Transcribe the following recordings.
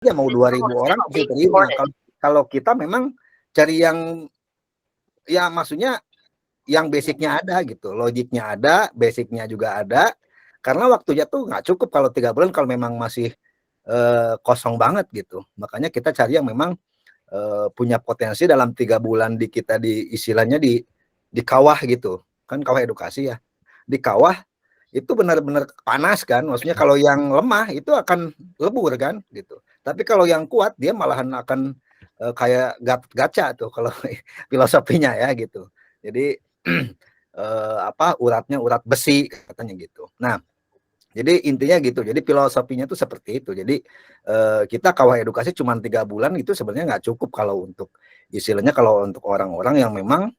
ya mau 2.000 orang pasti terima. Kalau kita memang cari yang ya maksudnya yang basicnya ada gitu, logiknya ada, basicnya juga ada. Karena waktunya tuh nggak cukup kalau 3 bulan kalau memang masih kosong banget gitu. Makanya kita cari yang memang punya potensi dalam 3 bulan di kita di istilahnya di kawah gitu. Kan kawah edukasi ya. Di kawah itu benar-benar panas kan. Maksudnya kalau yang lemah itu akan lebur kan gitu. Tapi kalau yang kuat dia malahan akan kayak gacha tuh kalau filosofinya ya gitu. Jadi uratnya urat besi katanya gitu. Nah, jadi intinya gitu. Jadi filosofinya tuh seperti itu. Jadi kita kawah edukasi cuma 3 bulan itu sebenarnya nggak cukup kalau untuk istilahnya kalau untuk orang-orang yang memang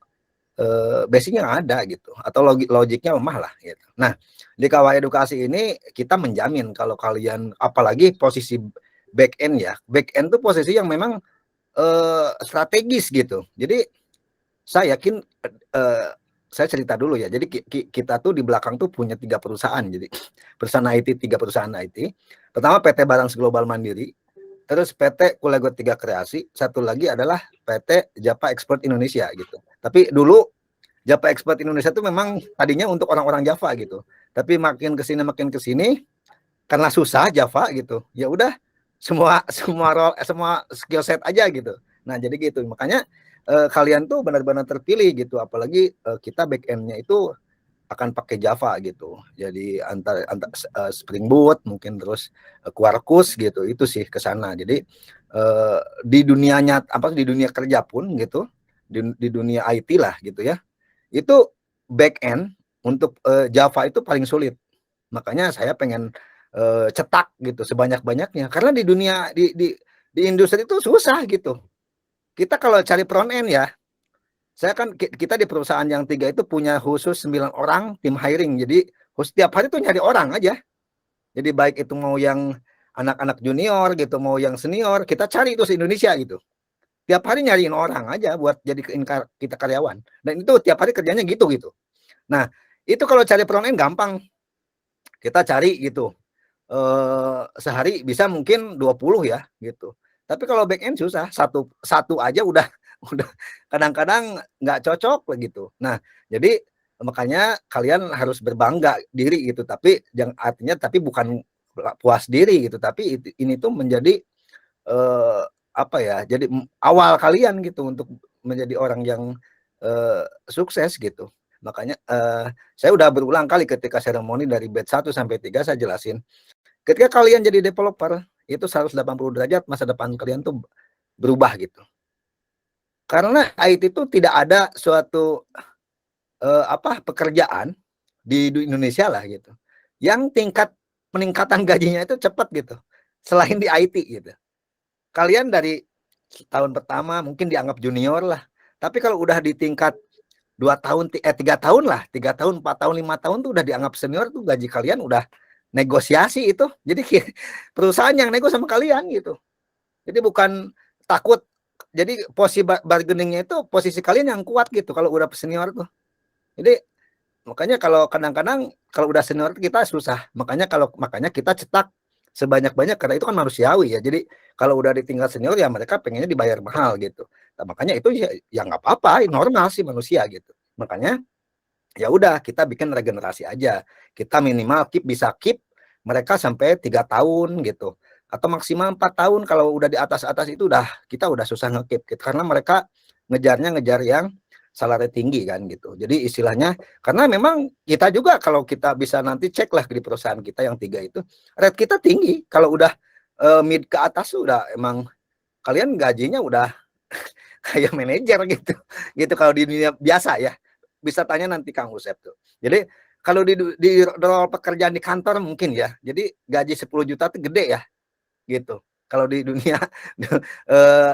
basicnya nggak ada gitu atau logiknya lemah lah gitu. Nah, di kawah edukasi ini kita menjamin kalau kalian apalagi posisi back end ya. Back end tuh posisi yang memang strategis gitu. Jadi saya yakin saya cerita dulu ya. Jadi kita tuh di belakang tuh punya 3 perusahaan. Jadi perusahaan IT, 3 perusahaan IT. Pertama PT Barang Global Mandiri, terus PT Kulego 3 Kreasi, satu lagi adalah PT Japa Export Indonesia gitu. Tapi dulu Japa Export Indonesia itu memang tadinya untuk orang-orang Java gitu. Tapi makin ke sini karena susah Java gitu. Ya udah semua skill set aja gitu. Nah, jadi gitu. Makanya kalian tuh benar-benar terpilih gitu, apalagi kita back end-nya itu akan pakai Java gitu. Jadi antar Spring Boot mungkin terus Quarkus gitu. Itu sih ke sana. Jadi di dunia kerja pun gitu, di dunia IT lah gitu ya. Itu back end untuk Java itu paling sulit. Makanya saya pengen cetak gitu sebanyak-banyaknya karena di dunia di industri itu susah gitu. Kita kalau cari front end ya, kita di perusahaan yang 3 itu punya khusus 9 orang tim hiring. Jadi setiap hari tuh nyari orang aja. Jadi baik itu mau yang anak-anak junior gitu, mau yang senior, kita cari itu se-Indonesia gitu. Tiap hari nyariin orang aja buat jadi kita karyawan. Dan itu tiap hari kerjanya gitu. Nah, itu kalau cari front end gampang. Kita cari gitu. Sehari bisa mungkin 20 ya gitu. Tapi kalau back end susah, satu aja udah kadang-kadang nggak cocok gitu. Nah, jadi makanya kalian harus berbangga diri gitu, tapi jangan artinya bukan puas diri gitu, tapi ini tuh menjadi apa ya? Jadi awal kalian gitu untuk menjadi orang yang sukses gitu. Makanya saya udah berulang kali ketika seremoni dari batch 1 sampai 3 saya jelasin. Ketika kalian jadi developer, itu 180 derajat masa depan kalian tuh berubah gitu. Karena IT itu tidak ada suatu pekerjaan di Indonesia lah gitu, yang tingkat peningkatan gajinya itu cepat gitu, selain di IT gitu. Kalian dari tahun pertama mungkin dianggap junior lah, tapi kalau udah di tingkat 3 tahun lah, 3 tahun, 4 tahun, 5 tahun tuh udah dianggap senior tuh gaji kalian udah negosiasi itu. Jadi perusahaan yang nego sama kalian gitu. Jadi bukan takut. Jadi posisi bargainingnya itu posisi kalian yang kuat gitu kalau udah senior tuh. Jadi makanya kalau kadang-kadang kalau udah senior kita susah. Makanya kita cetak sebanyak-banyak karena itu kan manusiawi ya. Jadi kalau udah di tingkat senior ya mereka pengennya dibayar mahal gitu. Nah, makanya itu ya nggak apa-apa, normal sih manusia gitu. Makanya ya udah kita bikin regenerasi aja. Kita minimal bisa keep mereka sampai 3 tahun gitu. Atau maksimal 4 tahun. Kalau udah di atas-atas itu kita udah susah nge-keep gitu. Karena mereka ngejar yang salary tinggi kan gitu. Jadi istilahnya karena memang kita juga kalau kita bisa nanti cek lah di perusahaan kita yang 3 itu, rate kita tinggi. Kalau udah mid ke atas udah emang kalian gajinya udah kayak manajer gitu. Gitu kalau di dunia biasa ya. Bisa tanya nanti Kang Usep tuh. Jadi kalau di role pekerjaan di kantor mungkin ya. Jadi gaji 10 juta itu gede ya gitu. Kalau di dunia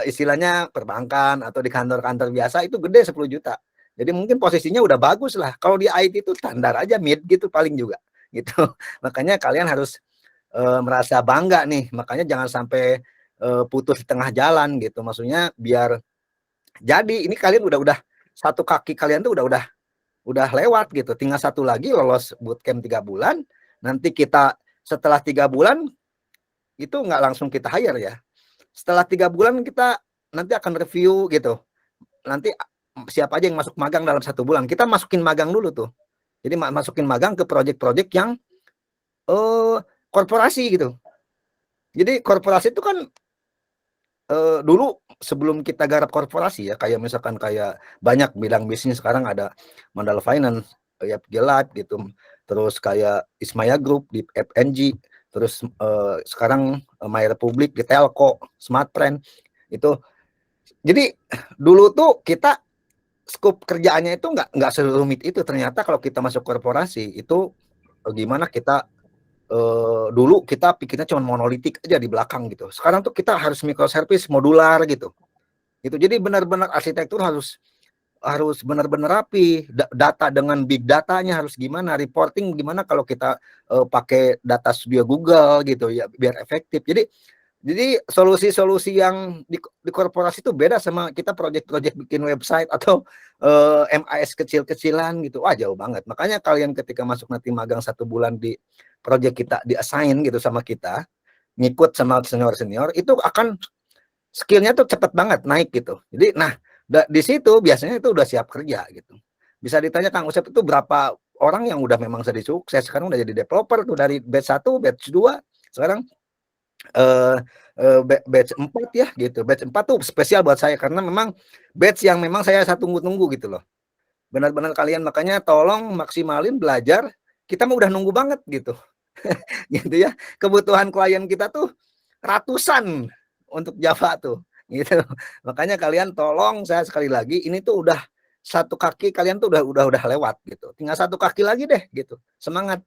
istilahnya perbankan atau di kantor-kantor biasa itu gede 10 juta. Jadi mungkin posisinya udah bagus lah. Kalau di IT itu standar aja mid gitu paling juga gitu. Makanya kalian harus merasa bangga nih. Makanya jangan sampai putus di tengah jalan gitu. Maksudnya biar jadi ini kalian udah satu kaki kalian tuh udah lewat gitu, tinggal satu lagi lolos bootcamp 3 bulan, nanti kita setelah 3 bulan itu nggak langsung kita hire ya, setelah 3 bulan kita nanti akan review gitu. Nanti siapa aja yang masuk magang dalam 1 bulan, kita masukin magang dulu tuh. Jadi masukin magang ke proyek-proyek yang korporasi gitu. Jadi korporasi itu kan dulu sebelum kita garap korporasi ya, kayak misalkan kayak banyak bidang bisnis sekarang ada Mandala Finance, YPG Life gitu, terus kayak Ismaya Group di FNG, terus sekarang My Republic di Telco, Smartfren itu. Jadi dulu tuh kita skup kerjaannya itu nggak serumit itu. Ternyata kalau kita masuk korporasi itu gimana kita dulu kita pikirnya cuma monolitik aja di belakang gitu. Sekarang tuh kita harus microservice modular gitu. Itu jadi benar-benar arsitektur harus benar-benar rapi. Data dengan big datanya harus gimana, reporting gimana kalau kita pakai data studio Google gitu ya biar efektif. Jadi solusi-solusi yang di korporasi itu beda sama kita project-project bikin website atau MAS kecil-kecilan gitu. Wah, jauh banget. Makanya kalian ketika masuk nanti magang 1 bulan di project kita, di-assign gitu sama kita, ngikut sama senior-senior, itu akan skill-nya tuh cepet banget naik gitu. Jadi nah di situ biasanya itu udah siap kerja gitu. Bisa ditanya Kang Usep itu berapa orang yang udah memang jadi sukses, sekarang udah jadi developer tuh dari batch 1, batch 2, sekarang batch 4 ya gitu. Batch 4 tuh spesial buat saya karena memang batch yang memang saya tunggu-tunggu gitu loh. Benar-benar kalian makanya tolong maksimalin belajar. Kita mah udah nunggu banget gitu. Gitu ya. Kebutuhan klien kita tuh ratusan untuk Java tuh gitu. Makanya kalian tolong saya sekali lagi, ini tuh udah 1 kaki kalian tuh udah lewat gitu. Tinggal 1 kaki lagi deh gitu. Semangat.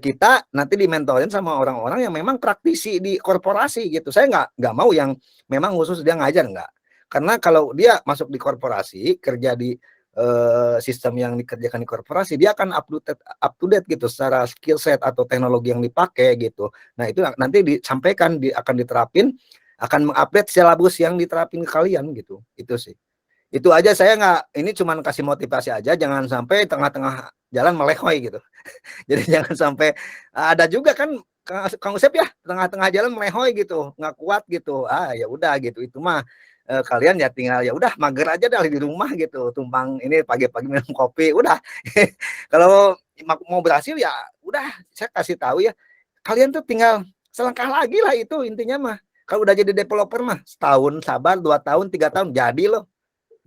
Kita nanti dimentorin sama orang-orang yang memang praktisi di korporasi gitu. Saya nggak mau yang memang khusus dia ngajar, nggak. Karena kalau dia masuk di korporasi, kerja di sistem yang dikerjakan di korporasi, dia akan up to date gitu secara skill set atau teknologi yang dipakai gitu. Nah itu nanti disampaikan, akan diterapin, akan mengupdate silabus yang diterapin ke kalian gitu. Itu sih. Itu aja, saya nggak, ini cuma kasih motivasi aja, jangan sampai tengah-tengah jalan melehoi gitu. Jadi jangan sampai ada juga kan Kang Usep ya tengah-tengah jalan melehoi gitu, nggak kuat gitu. Ya udah gitu. Itu mah kalian ya tinggal ya udah mager aja dari di rumah gitu. Tumpang ini pagi-pagi minum kopi, udah. Kalau mau berhasil ya udah, saya kasih tahu ya. Kalian tuh tinggal selangkah lagi lah, itu intinya mah. Kalau udah jadi developer mah setahun sabar, 2 tahun, 3 tahun jadi loh.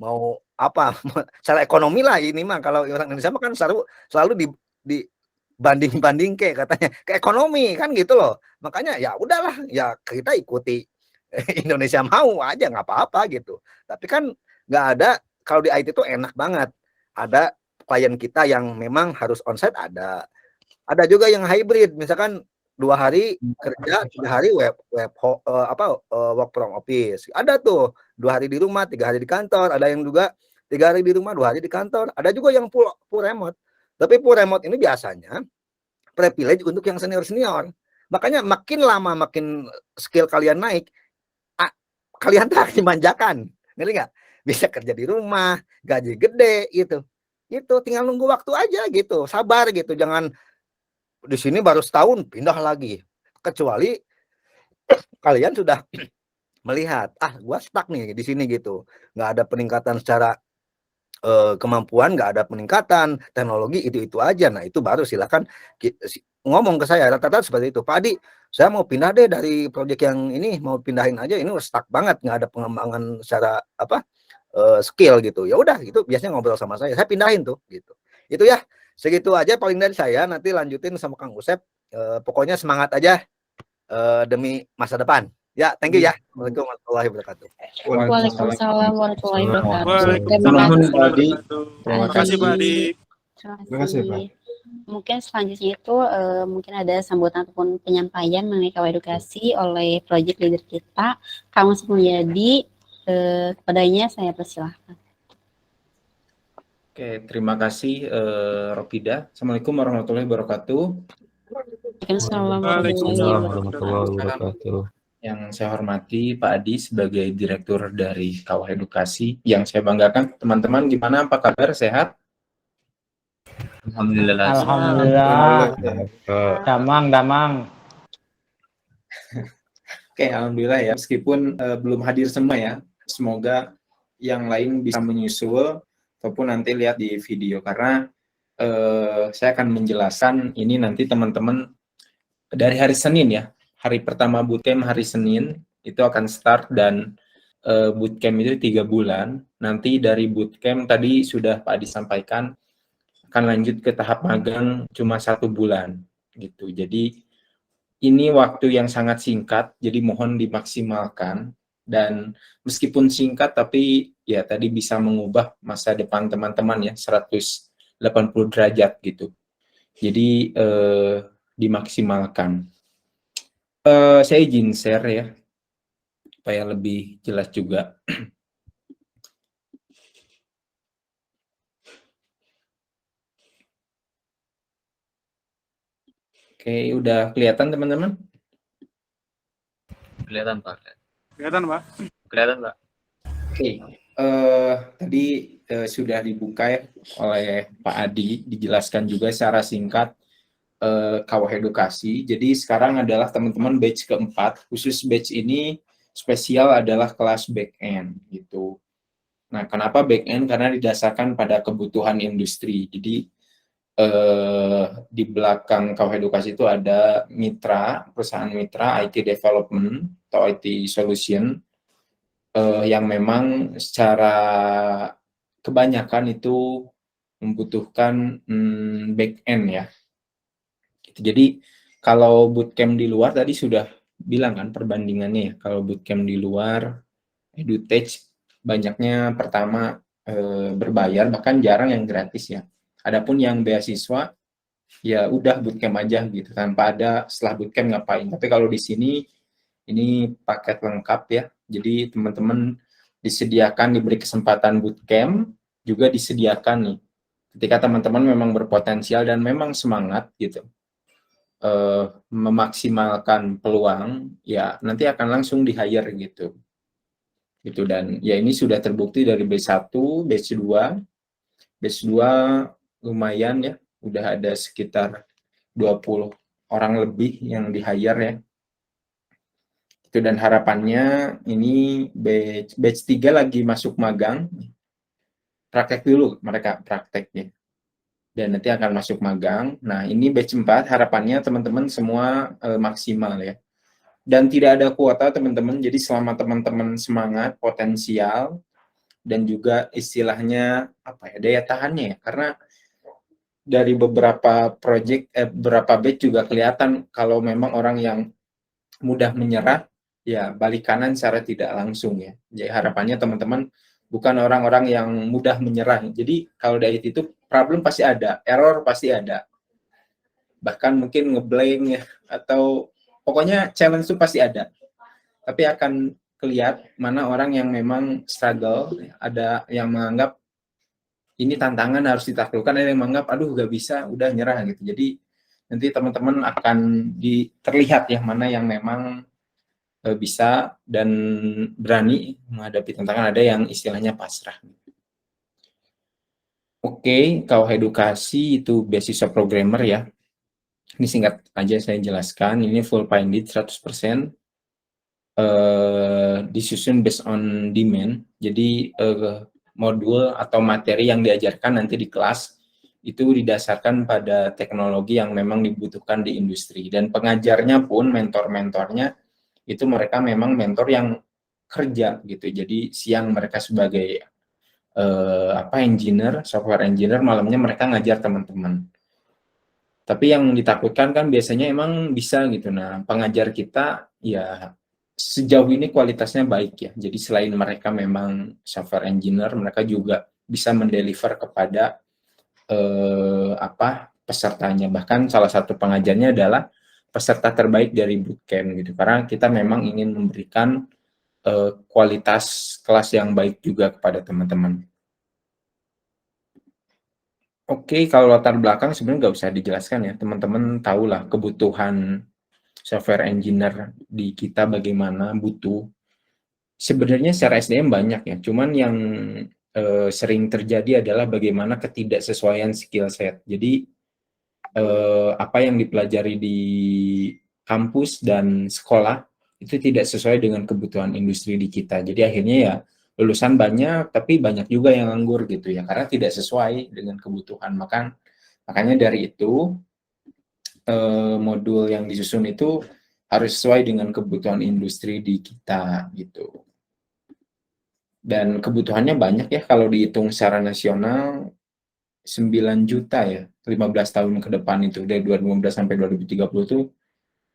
Mau apa? Secara ekonomi lah ini mah, kalau orang Indonesia mah kan selalu di banding kayak katanya ke ekonomi kan gitu loh. Makanya ya udahlah, ya kita ikuti Indonesia mau aja nggak apa-apa gitu. Tapi kan nggak ada, kalau di IT itu enak banget. Ada klien kita yang memang harus onsite, ada juga yang hybrid, misalkan 2 hari kerja, 3 hari work from office. Ada tuh 2 hari di rumah, 3 hari di kantor. Ada yang juga 3 hari di rumah, 2 hari di kantor. Ada juga yang full remote. Tapi full remote ini biasanya privilege untuk yang senior-senior. Makanya makin lama makin skill kalian naik, kalian tuh akan dimanjakan. Ngerti nggak? Bisa kerja di rumah, gaji gede gitu. Itu tinggal nunggu waktu aja gitu. Sabar gitu, jangan di sini baru setahun pindah lagi. Kecuali kalian sudah melihat, gua stuck nih di sini gitu. Nggak ada peningkatan secara kemampuan, nggak ada peningkatan teknologi, itu aja. Nah itu baru silakan ngomong ke saya. Rata-rata seperti itu, Pak Adi, saya mau pindah deh dari proyek yang ini, mau pindahin aja, ini stuck banget, nggak ada pengembangan secara skill gitu. Ya udah, itu biasanya ngobrol sama saya pindahin tuh gitu. Itu ya, segitu aja paling dari saya. Nanti lanjutin sama Kang Usep. Pokoknya semangat aja demi masa depan. Ya, thank you ya. Assalamualaikum warahmatullahi wabarakatuh. Waalaikumsalam warahmatullahi wabarakatuh. Terima kasih Pak Adi. Terima kasih Pak. Mungkin selanjutnya itu mungkin ada sambutan ataupun penyampaian mengenai Kawah Edukasi oleh project leader kita, Kang Usep Mulyadi. Kepadanya saya persilahkan. Oke, terima kasih Ropida. Assalamualaikum warahmatullahi wabarakatuh. Waalaikumsalam warahmatullahi wabarakatuh. Yang saya hormati Pak Adi sebagai Direktur dari Kawah Edukasi. Yang saya banggakan, teman-teman gimana, apa kabar, sehat? Alhamdulillah. Damang. Oke, alhamdulillah ya. Meskipun belum hadir semua ya, semoga yang lain bisa menyusul ataupun nanti lihat di video karena saya akan menjelaskan ini nanti teman-teman dari hari Senin ya. Hari pertama bootcamp hari Senin itu akan start dan bootcamp itu 3 bulan. Nanti dari bootcamp tadi sudah Pak Adi sampaikan akan lanjut ke tahap magang cuma 1 bulan gitu. Jadi ini waktu yang sangat singkat, jadi mohon dimaksimalkan. Dan meskipun singkat, tapi ya tadi bisa mengubah masa depan teman-teman ya, 180 derajat gitu. Jadi dimaksimalkan. Saya izin share ya, supaya lebih jelas juga. Oke, udah kelihatan teman-teman? Kelihatan Pak. Kelihatan, Pak. Kelihatan Pak. Oke, tadi sudah dibuka ya oleh Pak Adi, dijelaskan juga secara singkat Kawah Edukasi. Jadi sekarang adalah teman-teman batch keempat, khusus batch ini spesial adalah kelas back end gitu. Nah, kenapa back end? Karena didasarkan pada kebutuhan industri. Jadi di belakang Kawah Edukasi itu ada mitra, perusahaan mitra IT development atau IT solution yang memang secara kebanyakan itu membutuhkan back end ya. Jadi kalau bootcamp di luar tadi sudah bilang kan perbandingannya ya. Kalau bootcamp di luar EduTech banyaknya pertama berbayar, bahkan jarang yang gratis ya. Adapun yang beasiswa ya udah bootcamp aja gitu tanpa ada setelah bootcamp ngapain. Tapi kalau di sini ini paket lengkap ya. Jadi teman-teman disediakan diberi kesempatan bootcamp, juga disediakan nih ketika teman-teman memang berpotensial dan memang semangat gitu memaksimalkan peluang, ya nanti akan langsung di-hire gitu. Dan ya ini sudah terbukti dari batch 1, batch 2. Batch 2 lumayan ya, udah ada sekitar 20 orang lebih yang di-hire ya. Dan harapannya ini batch 3 lagi masuk magang. Praktek dulu mereka prakteknya. Dan nanti akan masuk magang. Nah, ini batch 4 harapannya teman-teman semua maksimal ya. Dan tidak ada kuota teman-teman, jadi selama teman-teman semangat, potensial, dan juga istilahnya apa ya, daya tahannya ya. Karena dari beberapa beberapa batch juga kelihatan kalau memang orang yang mudah menyerah, ya balik kanan secara tidak langsung ya. Jadi harapannya teman-teman bukan orang-orang yang mudah menyerah. Jadi kalau dari itu problem pasti ada, error pasti ada. Bahkan mungkin ngeblank ya, atau pokoknya challenge itu pasti ada. Tapi akan kelihatan mana orang yang memang struggle, ada yang menganggap ini tantangan harus ditaklukkan, ada yang menganggap aduh gak bisa, udah nyerah gitu. Jadi nanti teman-teman akan terlihat ya mana yang memang bisa dan berani menghadapi tantangan, ada yang istilahnya pasrah. Oke, Kawah Edukasi itu beasiswa programmer ya. Ini singkat aja saya jelaskan, ini full funded 100%, disusun based on demand. Jadi modul atau materi yang diajarkan nanti di kelas itu didasarkan pada teknologi yang memang dibutuhkan di industri. Dan pengajarnya pun, mentor-mentornya, itu mereka memang mentor yang kerja gitu. Jadi siang mereka sebagai engineer, software engineer, malamnya mereka ngajar teman-teman. Tapi yang ditakutkan kan biasanya emang bisa gitu. Nah, pengajar kita ya sejauh ini kualitasnya baik ya. Jadi selain mereka memang software engineer, mereka juga bisa mendeliver kepada pesertanya. Bahkan salah satu pengajarnya adalah peserta terbaik dari bootcamp gitu. Karena kita memang ingin memberikan kualitas kelas yang baik juga kepada teman-teman. Oke, kalau latar belakang sebenarnya nggak usah dijelaskan ya. Teman-teman tahulah kebutuhan software engineer di kita bagaimana butuh. Sebenarnya secara SDM banyak ya. Cuman yang sering terjadi adalah bagaimana ketidaksesuaian skill set. Jadi apa yang dipelajari di kampus dan sekolah itu tidak sesuai dengan kebutuhan industri di kita. Jadi akhirnya ya lulusan banyak, tapi banyak juga yang nganggur gitu ya, karena tidak sesuai dengan kebutuhan. Makanya dari itu modul yang disusun itu harus sesuai dengan kebutuhan industri di kita gitu. Dan kebutuhannya banyak ya, kalau dihitung secara nasional 9 juta ya, 15 tahun ke depan itu, dari 2015 sampai 2030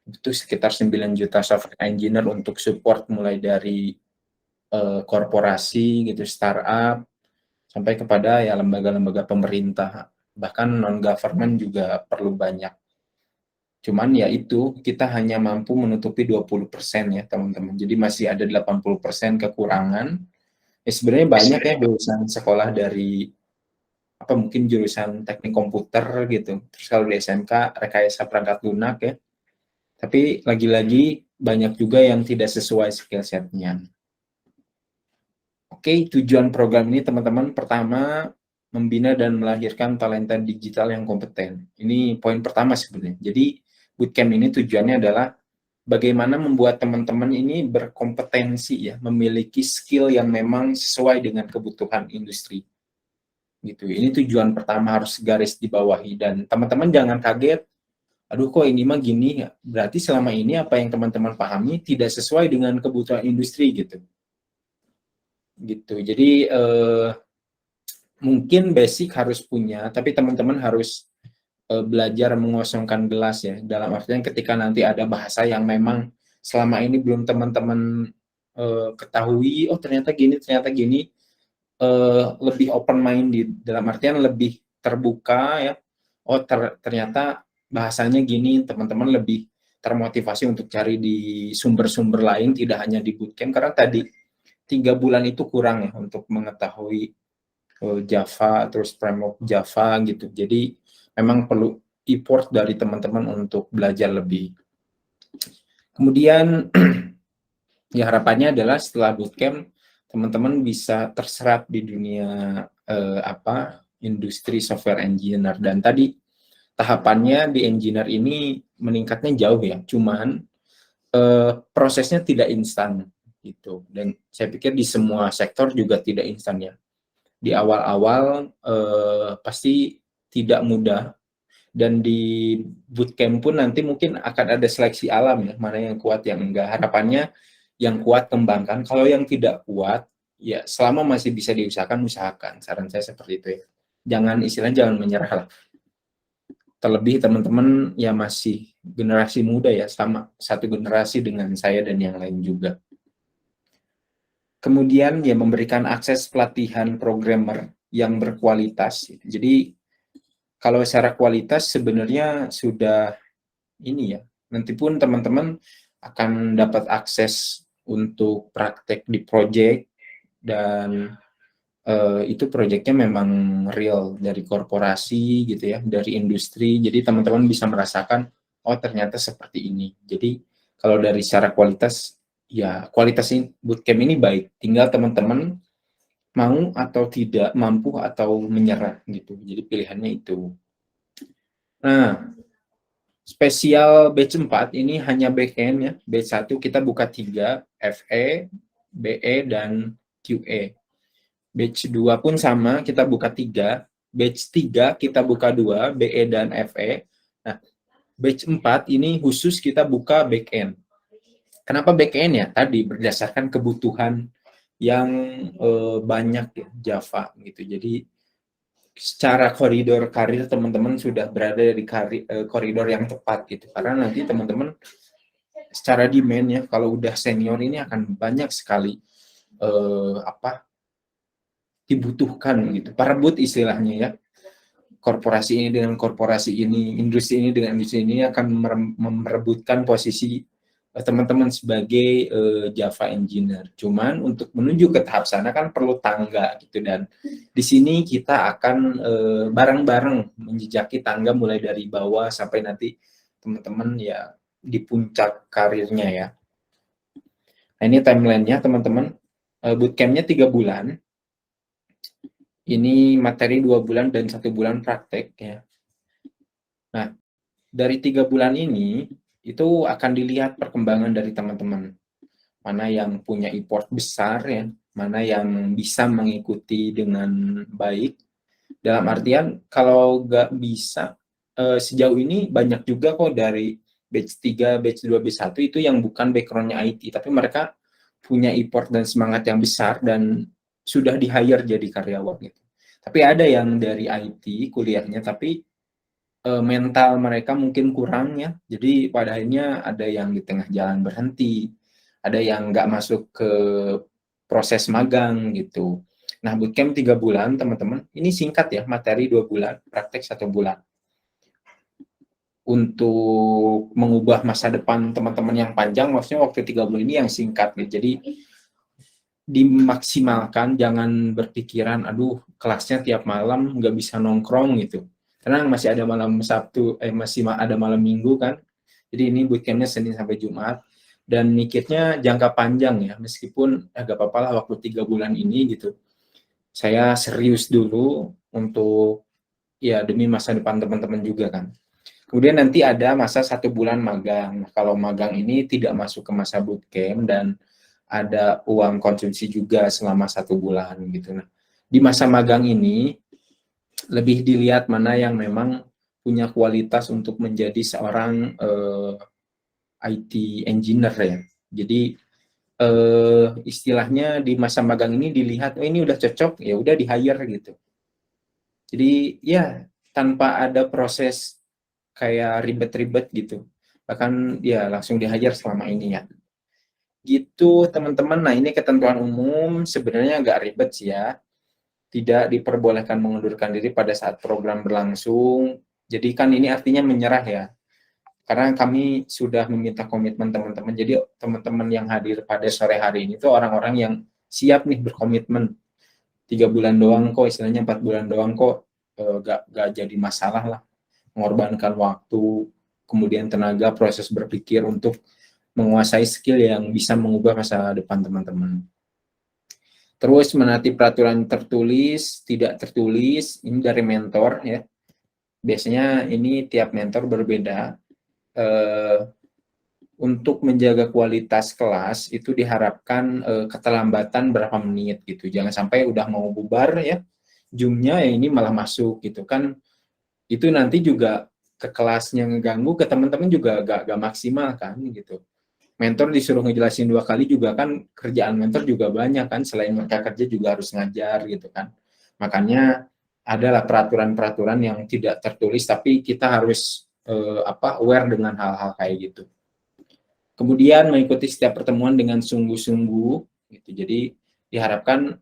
itu sekitar 9 juta software engineer untuk support mulai dari korporasi gitu, startup, sampai kepada ya lembaga-lembaga pemerintah, bahkan non-government juga perlu banyak. Cuman ya itu, kita hanya mampu menutupi 20% ya teman-teman, jadi masih ada 80% kekurangan. Ya sebenarnya banyak ya lulusan sekolah dari mungkin jurusan teknik komputer gitu, terus kalau di SMK rekayasa perangkat lunak ya, tapi lagi-lagi banyak juga yang tidak sesuai skill set-nya. Oke, tujuan program ini teman-teman, pertama membina dan melahirkan talenta digital yang kompeten. Ini poin pertama sebenarnya. Jadi bootcamp ini tujuannya adalah bagaimana membuat teman-teman ini berkompetensi ya, memiliki skill yang memang sesuai dengan kebutuhan industri. Gitu. Ini tujuan pertama, harus garis dibawahi, dan teman-teman jangan kaget, aduh kok ini mah gini ya. Berarti selama ini apa yang teman-teman pahami tidak sesuai dengan kebutuhan industri gitu. Jadi mungkin basic harus punya, tapi teman-teman harus belajar mengosongkan gelas ya, dalam artian ketika nanti ada bahasa yang memang selama ini belum teman-teman ketahui, oh ternyata gini, lebih open minded, dalam artian lebih terbuka ya, oh ternyata bahasanya gini, teman-teman lebih termotivasi untuk cari di sumber-sumber lain, tidak hanya di bootcamp, karena tadi 3 bulan itu kurang ya untuk mengetahui Java, terus framework Java gitu. Jadi memang perlu effort dari teman-teman untuk belajar lebih. Kemudian ya harapannya adalah setelah bootcamp teman-teman bisa terserap di dunia industri software engineer. Dan tadi tahapannya di engineer ini meningkatnya jauh ya, cuman prosesnya tidak instan gitu. Dan saya pikir di semua sektor juga tidak instan ya. Di awal-awal pasti tidak mudah, dan di bootcamp pun nanti mungkin akan ada seleksi alam ya, mana yang kuat yang enggak. Harapannya yang kuat kembangkan, kalau yang tidak kuat ya selama masih bisa diusahakan, usahakan. Saran saya seperti itu ya. Jangan menyerah lah. Terlebih teman-teman ya masih generasi muda ya, sama satu generasi dengan saya dan yang lain juga. Kemudian ya memberikan akses pelatihan programmer yang berkualitas. Jadi kalau secara kualitas sebenarnya sudah ini ya, nanti pun teman-teman akan dapat akses untuk praktek di project, dan itu projectnya memang real dari korporasi gitu ya, dari industri. Jadi teman-teman bisa merasakan, oh ternyata seperti ini. Jadi kalau dari secara kualitas, ya kualitas bootcamp ini baik, tinggal teman-teman mau atau tidak, mampu atau menyerah gitu. Jadi pilihannya itu. Nah, spesial batch 4 ini hanya backend ya. Batch 1 kita buka 3, FE, BE, dan QE. Batch 2 pun sama, kita buka 3. Batch 3 kita buka 2, BE dan FE. Nah, batch 4 ini khusus kita buka backend. Kenapa backend ya? Tadi berdasarkan kebutuhan yang banyak ya, Java gitu. Jadi secara koridor karir teman-teman sudah berada di koridor yang tepat gitu. Karena nanti teman-teman secara demand ya, kalau udah senior ini akan banyak sekali dibutuhkan gitu. Perebut istilahnya ya. Korporasi ini dengan korporasi ini, industri ini dengan industri ini akan merebutkan posisi teman-teman sebagai Java engineer. Cuman untuk menuju ke tahap sana kan perlu tangga gitu, dan di sini kita akan bareng-bareng menjejaki tangga mulai dari bawah sampai nanti teman-teman ya di puncak karirnya ya. Nah, ini timelinenya teman-teman. Bootcampnya 3 bulan. Ini materi 2 bulan dan 1 bulan praktek ya. Nah, dari 3 bulan ini itu akan dilihat perkembangan dari teman-teman. mana yang punya effort besar ya, mana yang bisa mengikuti dengan baik. Dalam artian kalau nggak bisa, sejauh ini banyak juga kok dari batch 3, batch 2, batch 1 itu yang bukan background-nya IT, tapi mereka punya effort dan semangat yang besar dan sudah di-hire jadi karyawan gitu. Tapi ada yang dari IT kuliahnya, tapi mental mereka mungkin kurang ya. Jadi pada akhirnya ada yang di tengah jalan berhenti, ada yang nggak masuk ke proses magang gitu. Nah, bootcamp 3 bulan, teman-teman. Ini singkat ya, materi 2 bulan, praktek 1 bulan. Untuk mengubah masa depan teman-teman yang panjang, maksudnya waktu 3 bulan ini yang singkat gitu. Jadi dimaksimalkan, jangan berpikiran, aduh kelasnya tiap malam nggak bisa nongkrong gitu. Karena masih ada malam Sabtu, masih ada malam Minggu kan. Jadi ini bootcampnya Senin sampai Jumat. Dan mikirnya jangka panjang ya, meskipun agak apa-apa lah waktu 3 bulan ini gitu. Saya serius dulu untuk ya demi masa depan teman-teman juga kan. Kemudian nanti ada masa 1 bulan magang. Nah, kalau magang ini tidak masuk ke masa bootcamp dan ada uang konsumsi juga selama 1 bulan gitu. Nah, di masa magang ini lebih dilihat mana yang memang punya kualitas untuk menjadi seorang IT engineer ya. Jadi istilahnya di masa magang ini dilihat, oh ini udah cocok, ya udah di-hire gitu. Jadi ya tanpa ada proses kayak ribet-ribet gitu. Bahkan ya langsung di-hire selama ini ya. Gitu teman-teman. Nah, ini ketentuan umum sebenarnya agak ribet sih ya. Tidak diperbolehkan mengundurkan diri pada saat program berlangsung. Jadi kan ini artinya menyerah ya. Karena kami sudah meminta komitmen teman-teman. Jadi teman-teman yang hadir pada sore hari ini tuh orang-orang yang siap nih berkomitmen. 3 bulan doang kok, istilahnya 4 bulan doang kok, gak jadi masalah lah. Mengorbankan waktu, kemudian tenaga, proses berpikir untuk menguasai skill yang bisa mengubah masa depan teman-teman. Terus menaati peraturan tertulis, tidak tertulis, ini dari mentor ya. Biasanya ini tiap mentor berbeda. Untuk menjaga kualitas kelas itu diharapkan keterlambatan berapa menit gitu. Jangan sampai udah mau bubar ya, Zoom-nya ya ini malah masuk gitu kan. Itu nanti juga ke kelasnya ngeganggu, ke teman-teman juga gak maksimal kan gitu. Mentor disuruh ngejelasin 2 kali juga kan, kerjaan mentor juga banyak kan, selain mereka kerja juga harus ngajar gitu kan. Makanya adalah peraturan-peraturan yang tidak tertulis, tapi kita harus aware dengan hal-hal kayak gitu. Kemudian mengikuti setiap pertemuan dengan sungguh-sungguh gitu. Jadi diharapkan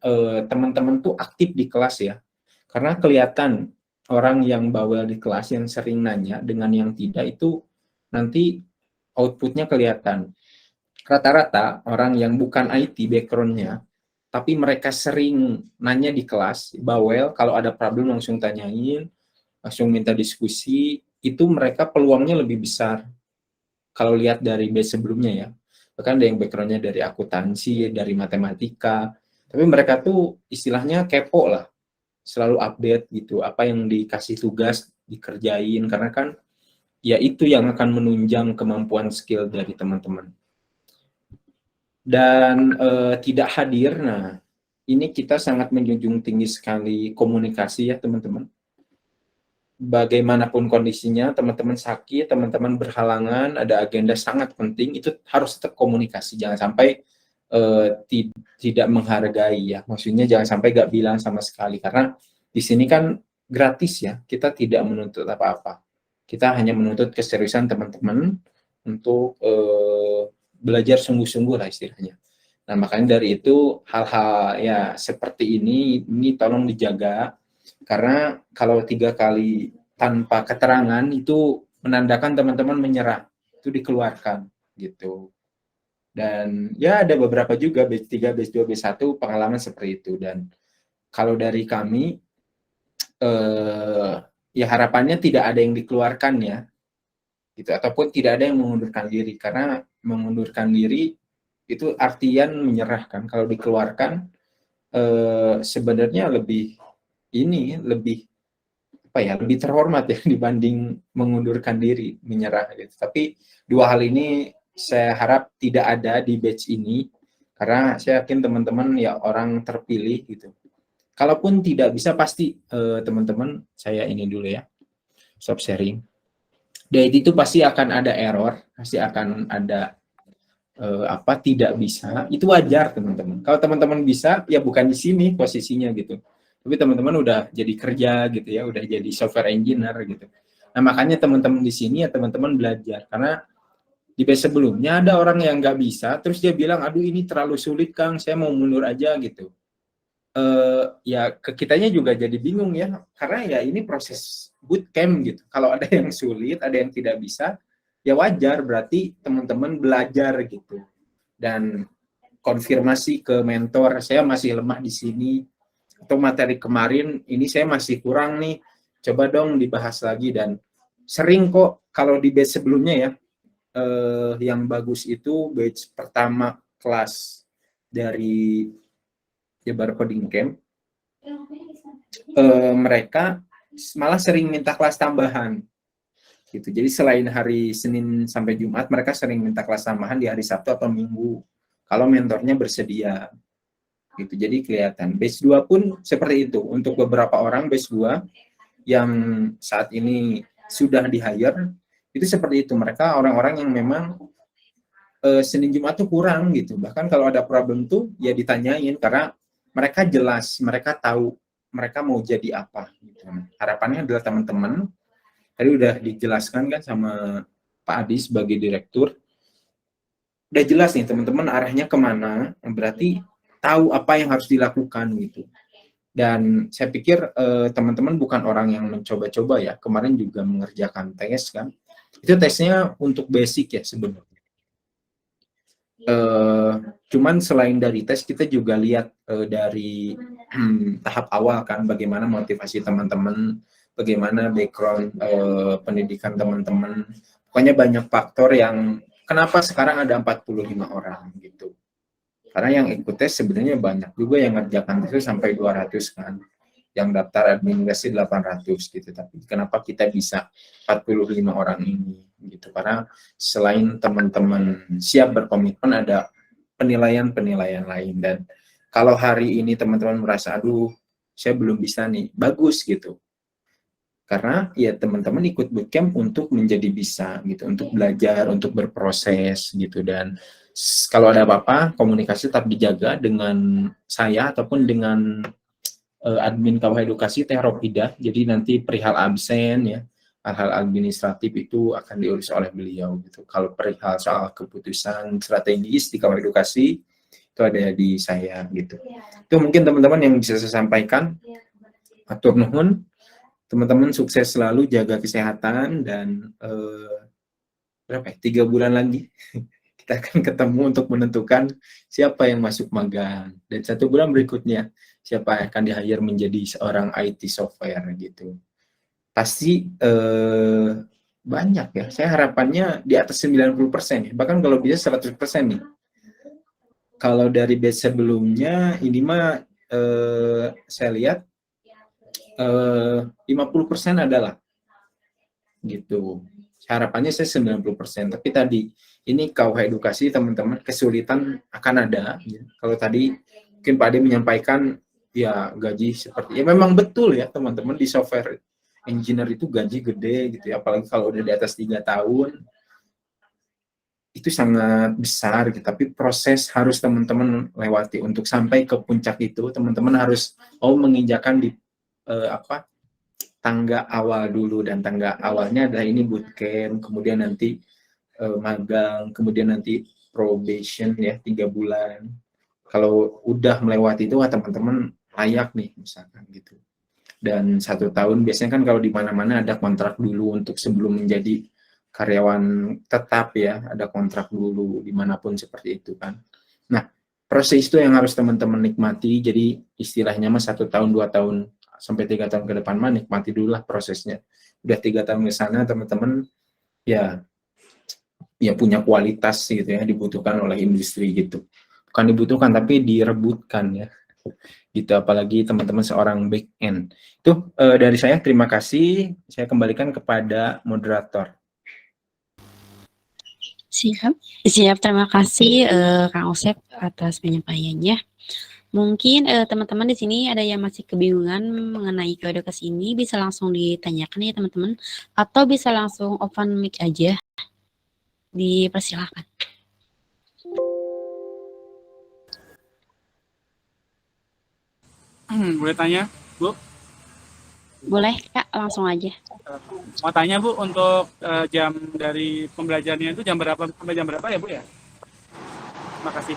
teman-teman tuh aktif di kelas ya. Karena kelihatan orang yang bawel di kelas yang sering nanya dengan yang tidak itu nanti outputnya kelihatan. Rata-rata orang yang bukan IT background-nya, tapi mereka sering nanya di kelas, bawel, kalau ada problem langsung tanyain, langsung minta diskusi, itu mereka peluangnya lebih besar. Kalau lihat dari base sebelumnya ya. Bahkan ada yang background-nya dari akuntansi, dari matematika, tapi mereka tuh istilahnya kepo lah. Selalu update gitu, apa yang dikasih tugas dikerjain, karena kan ya itu yang akan menunjang kemampuan skill dari teman-teman. Dan tidak hadir, nah ini kita sangat menjunjung tinggi sekali komunikasi ya teman-teman. Bagaimanapun kondisinya, teman-teman sakit, teman-teman berhalangan, ada agenda sangat penting, itu harus tetap komunikasi. Jangan sampai tidak menghargai ya. Maksudnya jangan sampai gak bilang sama sekali, karena di sini kan gratis ya. Kita tidak menuntut apa-apa. Kita hanya menuntut keseriusan teman-teman untuk belajar sungguh-sungguh lah istilahnya. Nah, makanya dari itu hal-hal ya seperti ini tolong dijaga, karena kalau 3 kali tanpa keterangan itu menandakan teman-teman menyerah, itu dikeluarkan gitu. Dan ya ada beberapa juga batch 3, batch 2, batch 1 pengalaman seperti itu. Dan kalau dari kami ya harapannya tidak ada yang dikeluarkan ya gitu, ataupun tidak ada yang mengundurkan diri, karena mengundurkan diri itu artian menyerahkan. Kalau dikeluarkan sebenarnya lebih lebih terhormat ya dibanding mengundurkan diri, menyerah gitu. Tapi 2 hal ini saya harap tidak ada di batch ini, Karena saya yakin teman-teman ya orang terpilih gitu. Kalaupun tidak bisa pasti teman-teman, saya ini dulu ya, stop sharing. Dari itu pasti akan ada error, pasti akan ada tidak bisa. Itu wajar teman-teman. Kalau teman-teman bisa, ya bukan di sini posisinya gitu. Tapi teman-teman udah jadi kerja gitu ya, udah jadi software engineer gitu. Nah makanya teman-teman di sini ya teman-teman belajar, karena di batch sebelumnya ada orang yang nggak bisa, terus dia bilang, aduh ini terlalu sulit Kang, saya mau mundur aja gitu. Ya ke kitanya juga jadi bingung ya, karena ya ini proses bootcamp gitu. Kalau ada yang sulit, ada yang tidak bisa, ya wajar, berarti teman-teman belajar gitu. Dan konfirmasi ke mentor, saya masih lemah di sini, atau materi kemarin ini saya masih kurang nih, coba dong dibahas lagi. Dan sering kok kalau di batch sebelumnya ya, yang bagus itu batch pertama kelas dari Jabar Coding Camp, mereka malah sering minta kelas tambahan gitu. Jadi selain hari Senin sampai Jumat, mereka sering minta kelas tambahan di hari Sabtu atau Minggu kalau mentornya bersedia gitu. Jadi kelihatan. Batch 2 pun seperti itu. Untuk beberapa orang batch 2 yang saat ini sudah di-hire, itu seperti itu. Mereka orang-orang yang memang Senin Jumat tuh kurang gitu. Bahkan kalau ada problem tuh ya ditanyain, karena mereka jelas, mereka tahu mereka mau jadi apa gitu. Harapannya adalah teman-teman, tadi udah dijelaskan kan sama Pak Adi sebagai direktur, udah jelas nih teman-teman arahnya kemana, berarti tahu apa yang harus dilakukan gitu. Dan saya pikir teman-teman bukan orang yang mencoba-coba ya, kemarin juga mengerjakan tes kan, itu tesnya untuk basic ya sebenarnya. Cuman selain dari tes, kita juga lihat dari tahap awal kan, bagaimana motivasi teman-teman, bagaimana background pendidikan teman-teman. Pokoknya banyak faktor yang kenapa sekarang ada 45 orang gitu. Karena yang ikut tes sebenarnya banyak juga yang ngerjakan tes sampai 200 kan. Yang daftar administrasi 800 gitu. Tapi kenapa kita bisa 45 orang ini gitu? Karena selain teman-teman siap berkomitmen, ada penilaian-penilaian lain. Dan kalau hari ini teman-teman merasa, aduh saya belum bisa nih, bagus gitu. Karena ya teman-teman ikut bootcamp untuk menjadi bisa gitu, untuk belajar, untuk berproses gitu. Dan kalau ada apa-apa, komunikasi tetap dijaga dengan saya ataupun dengan admin Kawah Edukasi Teh Ropidah. Jadi nanti perihal absen ya, hal-hal administratif itu akan diurus oleh beliau gitu. Kalau perihal soal keputusan strategis di Kawah Edukasi itu ada di saya gitu. Itu mungkin teman-teman yang bisa saya sampaikan. Atur nuhun, teman-teman sukses selalu, jaga kesehatan, dan 3 bulan lagi kita akan ketemu untuk menentukan siapa yang masuk magang, dan 1 bulan berikutnya siapa yang akan di-hire menjadi seorang IT software gitu. Pasti banyak ya, saya harapannya di atas 90% ya, bahkan kalau bisa 100% nih. Kalau dari batch sebelumnya ini mah saya lihat 50% adalah gitu. Harapannya saya 90%, tapi tadi ini Kawah Edukasi teman-teman kesulitan akan ada. Kalau tadi mungkin Pak Ade menyampaikan ya gaji seperti, ya memang betul ya teman-teman, di software engineer itu gaji gede gitu ya, apalagi kalau udah di atas 3 tahun itu sangat besar gitu. Tapi proses harus teman-teman lewati untuk sampai ke puncak itu. Teman-teman harus menginjakan di tangga awal dulu, dan tangga awalnya adalah ini bootcamp, kemudian nanti magang, kemudian nanti probation ya 3 bulan. Kalau udah melewati itu teman-teman layak nih misalkan gitu. Dan 1 tahun biasanya kan kalau di mana-mana ada kontrak dulu untuk sebelum menjadi karyawan tetap ya, ada kontrak dulu dimanapun seperti itu kan. Nah proses itu yang harus teman-teman nikmati. Jadi istilahnya mah 1 tahun 2 tahun sampai 3 tahun ke depan mah nikmati dulu lah prosesnya. Udah 3 tahun ke sana teman-teman ya punya kualitas gitu ya, dibutuhkan oleh industri gitu. Bukan dibutuhkan tapi direbutkan ya. Gitu, apalagi teman-teman seorang back end. Itu dari saya, terima kasih. Saya kembalikan kepada moderator. Siap, siap. Terima kasih Kang Osep atas penyampaiannya. Mungkin teman-teman di sini ada yang masih kebingungan mengenai keedukasi ini, bisa langsung ditanyakan ya teman-teman, atau bisa langsung open mic aja, dipersilakan. Boleh tanya, Bu? Boleh Kak, langsung aja. Mau tanya Bu, untuk jam dari pembelajarannya itu jam berapa sampai jam berapa ya Bu ya? Terima kasih.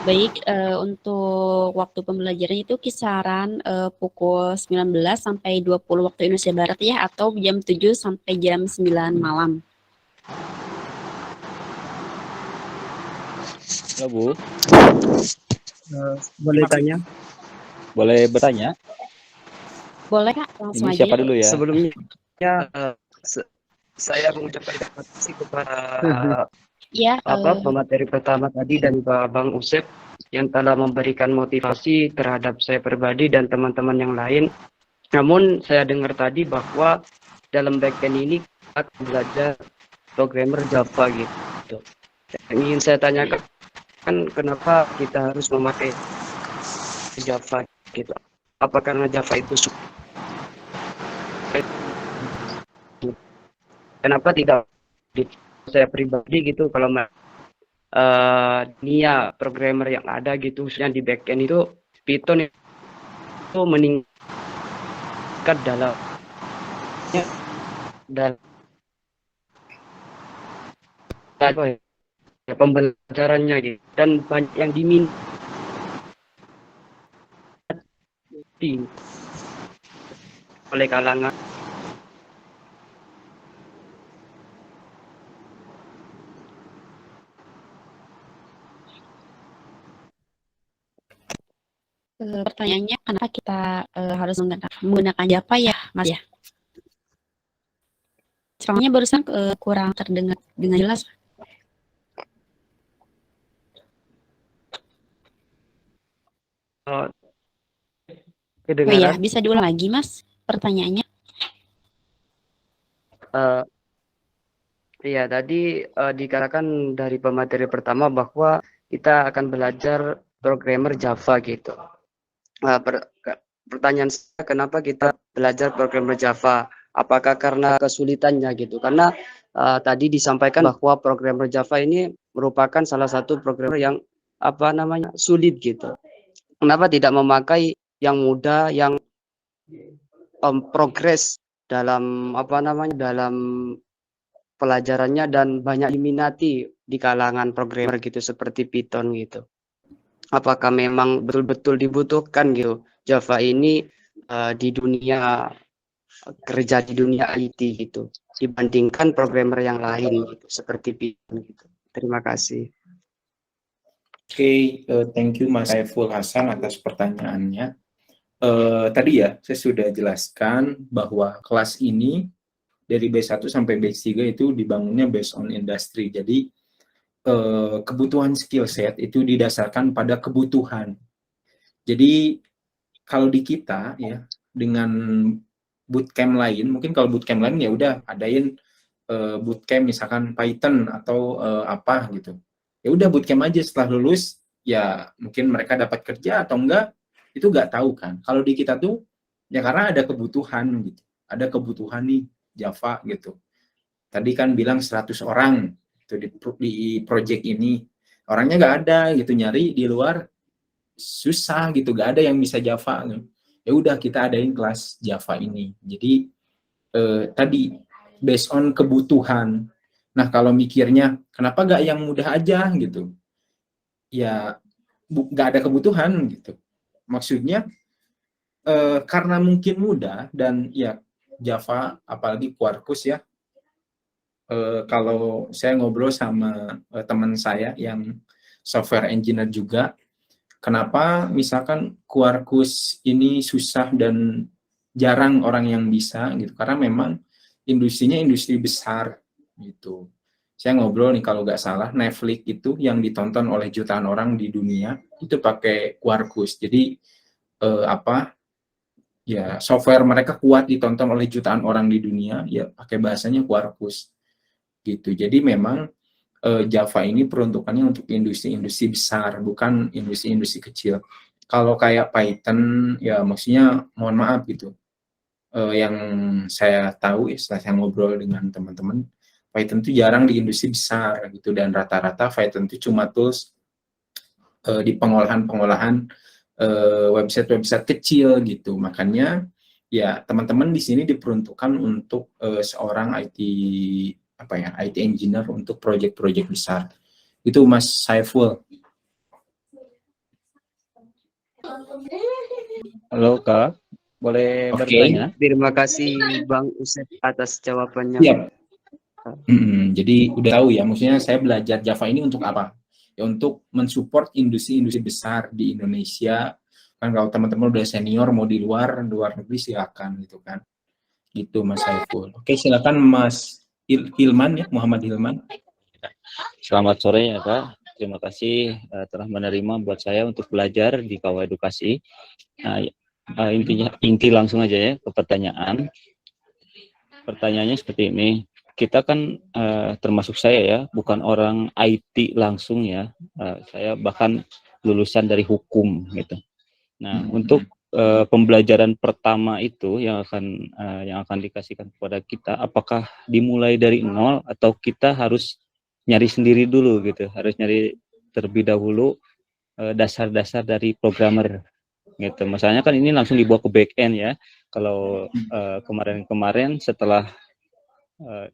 Baik, untuk waktu pembelajaran itu kisaran pukul 19 sampai 20 waktu Indonesia Barat ya, atau jam 7 sampai jam 9 malam. Halo Bu, Boleh tanya? boleh bertanya? Boleh Kak, langsung Ini aja. siapa dulu ya? Sebelumnya saya mengucapkan terima kasih kepada Ya, pemateri pertama tadi dan Pak Bang Usep yang telah memberikan motivasi terhadap saya pribadi dan teman-teman yang lain. Namun saya dengar tadi bahwa dalam backend ini akan belajar programmer Java gitu. Yang ingin saya tanyakan, kenapa kita harus memakai Java gitu? Apa karena Java itu kenapa tidak saya pribadi gitu, kalau dunia programmer yang ada gitu khususnya di backend itu Python itu meningkat dalam pembelajarannya gitu, dan banyak yang diminati oleh kalangan. pertanyaannya kenapa kita harus menggunakan Java ya, Mas ya? Soalnya barusan kurang terdengar dengan jelas. Oh iya, bisa diulang lagi Mas pertanyaannya? Iya, tadi dikatakan dari pemateri pertama bahwa kita akan belajar programmer Java gitu. Pertanyaan saya, kenapa kita belajar programmer Java? Apakah karena kesulitannya gitu? Karena tadi disampaikan bahwa programmer Java ini merupakan salah satu programmer yang sulit gitu. Kenapa tidak memakai yang mudah, yang progres dalam dalam pelajarannya dan banyak diminati di kalangan programmer gitu seperti Python gitu. Apakah memang betul-betul dibutuhkan gitu Java ini di dunia kerja, di dunia IT gitu, dibandingkan programmer yang lain gitu seperti Python gitu. Terima kasih. Oke, thank you Mas Saiful Hasan atas pertanyaannya. Tadi ya, saya sudah jelaskan bahwa kelas ini dari B1 sampai B3 itu dibangunnya based on industry. Jadi, kebutuhan skill set itu didasarkan pada kebutuhan. Jadi, kalau di kita ya, dengan bootcamp lain, mungkin kalau bootcamp lain ya udah adain bootcamp misalkan Python atau apa gitu. Ya udah bootcamp aja, setelah lulus ya mungkin mereka dapat kerja atau enggak itu nggak tahu kan. Kalau di kita tuh ya karena ada kebutuhan gitu, ada kebutuhan nih Java gitu. Tadi kan bilang 100 orang itu di project ini, orangnya nggak ada gitu, nyari di luar susah gitu, nggak ada yang bisa Java. Ya udah kita adain kelas Java ini. Jadi tadi based on kebutuhan. Nah, kalau mikirnya, kenapa nggak yang mudah aja gitu? Ya, nggak ada kebutuhan gitu. Maksudnya, karena mungkin mudah, dan ya Java, apalagi Quarkus ya, kalau saya ngobrol sama teman saya yang software engineer juga, kenapa misalkan Quarkus ini susah dan jarang orang yang bisa gitu, karena memang industrinya industri besar gitu. Saya ngobrol nih kalau nggak salah Netflix itu yang ditonton oleh jutaan orang di dunia itu pakai Quarkus. Jadi ya software mereka kuat ditonton oleh jutaan orang di dunia, ya pakai bahasanya Quarkus gitu. Jadi memang Java ini peruntukannya untuk industri-industri besar, bukan industri-industri kecil. Kalau kayak Python, ya maksudnya mohon maaf gitu. Yang saya tahu ya setelah saya ngobrol dengan teman-teman, Python itu jarang di industri besar gitu, dan rata-rata Python itu cuma tools di pengolahan-pengolahan website-website kecil gitu. Makanya ya teman-teman di sini diperuntukkan untuk seorang IT engineer untuk project-project besar. Itu Mas Saiful. Halo Kak, boleh Oke. bertanya? Terima kasih Bang Usep atas jawabannya. Siap. Jadi udah tahu ya, maksudnya saya belajar Java ini untuk apa? Ya untuk mensupport industri-industri besar di Indonesia. Kan kalau teman-teman udah senior mau di luar negeri silakan gitu kan. Gitu Mas Saiful. Oke, silakan Mas Hilman ya, Muhammad Hilman. Selamat sore ya Kak. Terima kasih telah menerima buat saya untuk belajar di Kawah Edukasi. Nah, inti langsung aja ya ke pertanyaan. Pertanyaannya seperti ini. Kita kan termasuk saya ya, bukan orang IT langsung ya. Saya bahkan lulusan dari hukum gitu. Nah, untuk pembelajaran pertama itu yang akan dikasihkan kepada kita, apakah dimulai dari nol atau kita harus nyari sendiri dulu gitu, harus nyari terlebih dahulu dasar-dasar dari programmer gitu. Misalnya kan ini langsung dibawa ke back end ya. Kalau kemarin-kemarin setelah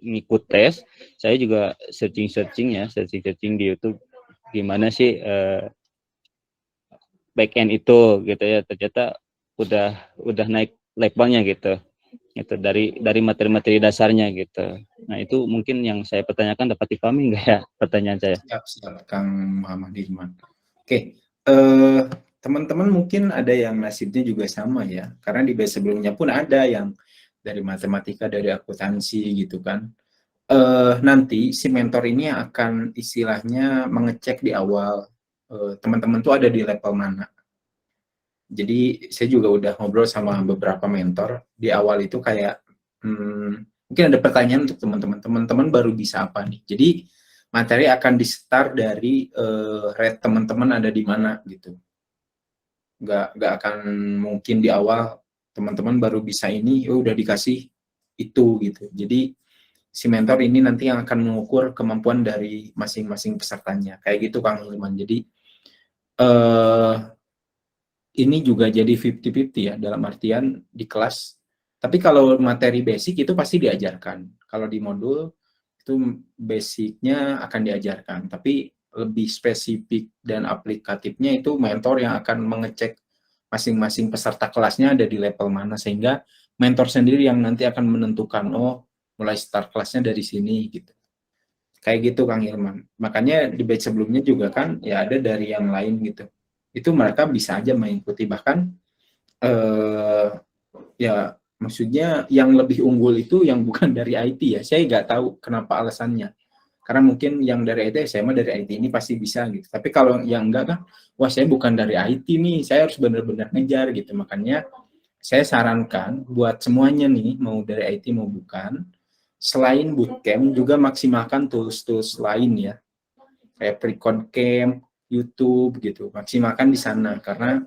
ngikut tes, saya juga searching di YouTube gimana sih back end itu gitu ya. Ternyata udah naik levelnya gitu dari materi-materi dasarnya gitu. Nah itu mungkin yang saya pertanyakan, dapat dipahami nggak ya pertanyaan saya? Siap Kang Muhammad Hilman. Oke, teman-teman mungkin ada yang nasibnya juga sama ya, karena di batch sebelumnya pun ada yang dari matematika, dari akuntansi gitu kan. Nanti si mentor ini akan istilahnya mengecek di awal teman-teman tuh ada di level mana. Jadi saya juga udah ngobrol sama beberapa mentor di awal itu kayak mungkin ada pertanyaan untuk teman-teman baru bisa apa nih. Jadi materi akan di-start dari rate teman-teman ada di mana gitu. Nggak akan mungkin di awal teman-teman baru bisa ini, udah dikasih itu gitu. Jadi si mentor ini nanti yang akan mengukur kemampuan dari masing-masing pesertanya. Kayak gitu Kang Hilman. Jadi ini juga jadi 50-50 ya, dalam artian di kelas. Tapi kalau materi basic itu pasti diajarkan. Kalau di modul itu basicnya akan diajarkan. Tapi lebih spesifik dan aplikatifnya itu mentor yang akan mengecek masing-masing peserta kelasnya ada di level mana. Sehingga mentor sendiri yang nanti akan menentukan, oh mulai start kelasnya dari sini gitu. Kayak gitu Kang Hilman. Makanya di batch sebelumnya juga kan ya ada dari yang lain gitu. Itu mereka bisa aja mengikuti, bahkan ya maksudnya yang lebih unggul itu yang bukan dari IT ya. Saya nggak tahu kenapa alasannya. Karena mungkin yang dari IT, saya mah dari IT ini pasti bisa gitu. Tapi kalau yang enggak kan, wah saya bukan dari IT nih, saya harus benar-benar ngejar gitu. Makanya saya sarankan buat semuanya nih, mau dari IT mau bukan, selain bootcamp juga maksimalkan tools-tools lain ya. Kayak Precodecamp, YouTube gitu, maksimalkan di sana karena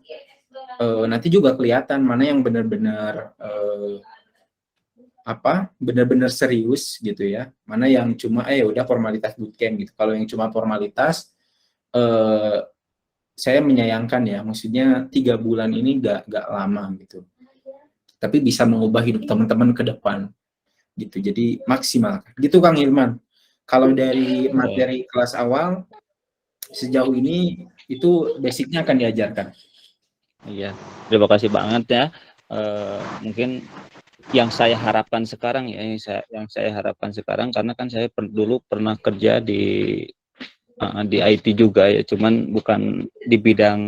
nanti juga kelihatan mana yang benar-benar benar-benar serius gitu ya, mana yang cuma udah formalitas bootcamp gitu. Kalau yang cuma formalitas, saya menyayangkan ya, maksudnya 3 bulan ini nggak lama gitu, tapi bisa mengubah hidup teman-teman ke depan gitu. Jadi maksimal gitu Kang Hilman. Kalau dari materi kelas awal sejauh ini itu basicnya akan diajarkan. Iya, terima kasih banget ya. Mungkin yang saya harapkan sekarang ya, yang saya harapkan sekarang, karena kan saya dulu pernah kerja di IT juga ya, cuman bukan di bidang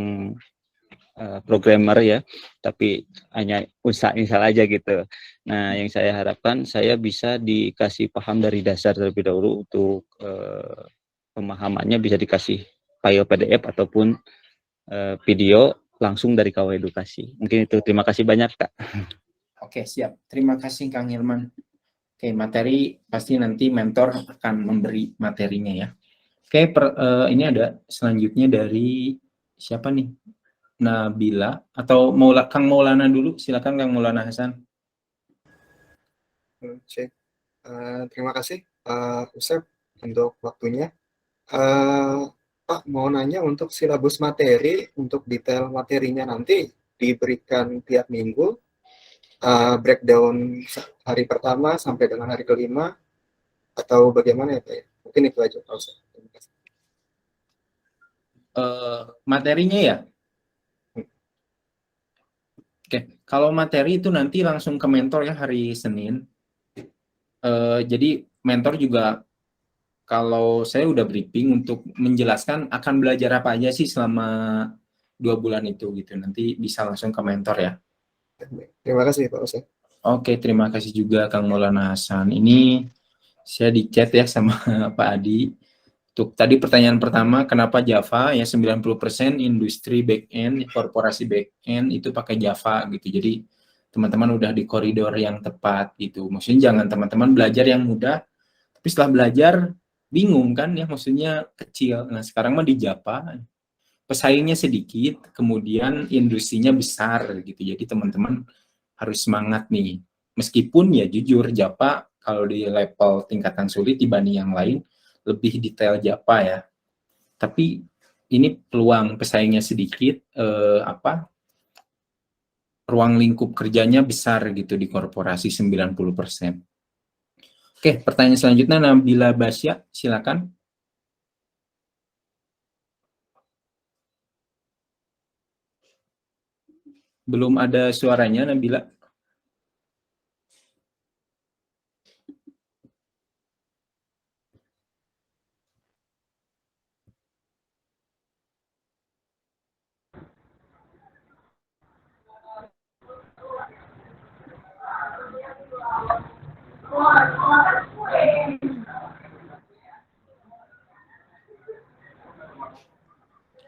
programmer ya, tapi hanya usaha aja gitu. Nah, yang saya harapkan saya bisa dikasih paham dari dasar terlebih dahulu, untuk pemahamannya bisa dikasih file PDF ataupun video langsung dari Kawah Edukasi. Mungkin itu. Terima kasih banyak, Kak. Oke, siap. Terima kasih Kang Hilman. Oke, materi pasti nanti mentor akan memberi materinya ya. Oke, ini ada selanjutnya dari siapa nih? Nabila atau Kang Maulana dulu? Silakan Kang Maulana Hasan. Cek. Terima kasih Usep untuk waktunya. Pak mau nanya untuk silabus materi, untuk detail materinya nanti diberikan tiap minggu, breakdown hari pertama sampai dengan hari kelima, atau bagaimana ya Pak ya? Mungkin itu aja Pak Usep. Terima kasih. Materinya ya? Oke, kalau materi itu nanti langsung ke mentor ya hari Senin. Jadi mentor juga kalau saya udah briefing untuk menjelaskan akan belajar apa aja sih selama 2 bulan itu gitu. Nanti bisa langsung ke mentor ya. Terima kasih Pak Usep. Oke, terima kasih juga Kang Maulana Hasan. Ini saya di chat ya sama Pak Adi. Untuk tadi pertanyaan pertama, kenapa Java? Ya 90% industri back-end, korporasi back-end itu pakai Java gitu. Jadi teman-teman udah di koridor yang tepat gitu. Maksudnya jangan teman-teman belajar yang mudah, tapi setelah belajar bingung kan ya, maksudnya kecil. Nah sekarang mah di Java, pesaingnya sedikit, kemudian industrinya besar gitu. Jadi teman-teman harus semangat nih. Meskipun ya jujur Java kalau di level tingkatan sulit dibanding yang lain, lebih detail Java ya. Tapi ini peluang pesaingnya sedikit, ruang lingkup kerjanya besar gitu di korporasi 90%. Oke, pertanyaan selanjutnya Nabila Basya, silakan. Belum ada suaranya Nabila.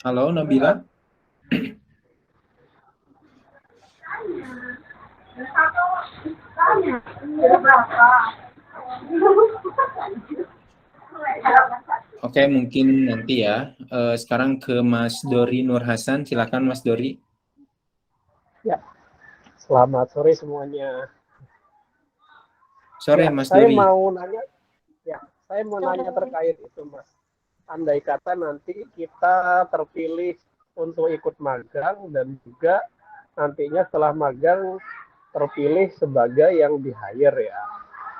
Halo Nabila. Oke, mungkin nanti ya. Sekarang ke Mas Dori Nur Hasan, silakan Mas Dori. Ya, selamat sore semuanya. Sore Ya, Mas saya Dori. mau nanya terkait itu Mas. Andai kata nanti kita terpilih untuk ikut magang dan juga nantinya setelah magang terpilih sebagai yang di hire ya.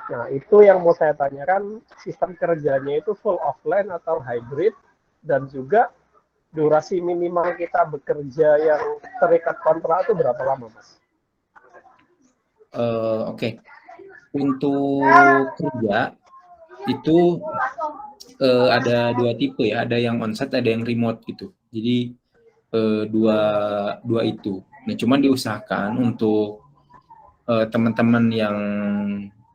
Nah, itu yang mau saya tanyakan, sistem kerjanya itu full offline atau hybrid, dan juga durasi minimal kita bekerja yang terikat kontrak itu berapa lama, Mas? Oke. Untuk kerja itu ada 2 tipe ya, ada yang onsite, ada yang remote gitu. Jadi dua itu. Nah, cuman diusahakan untuk teman-teman yang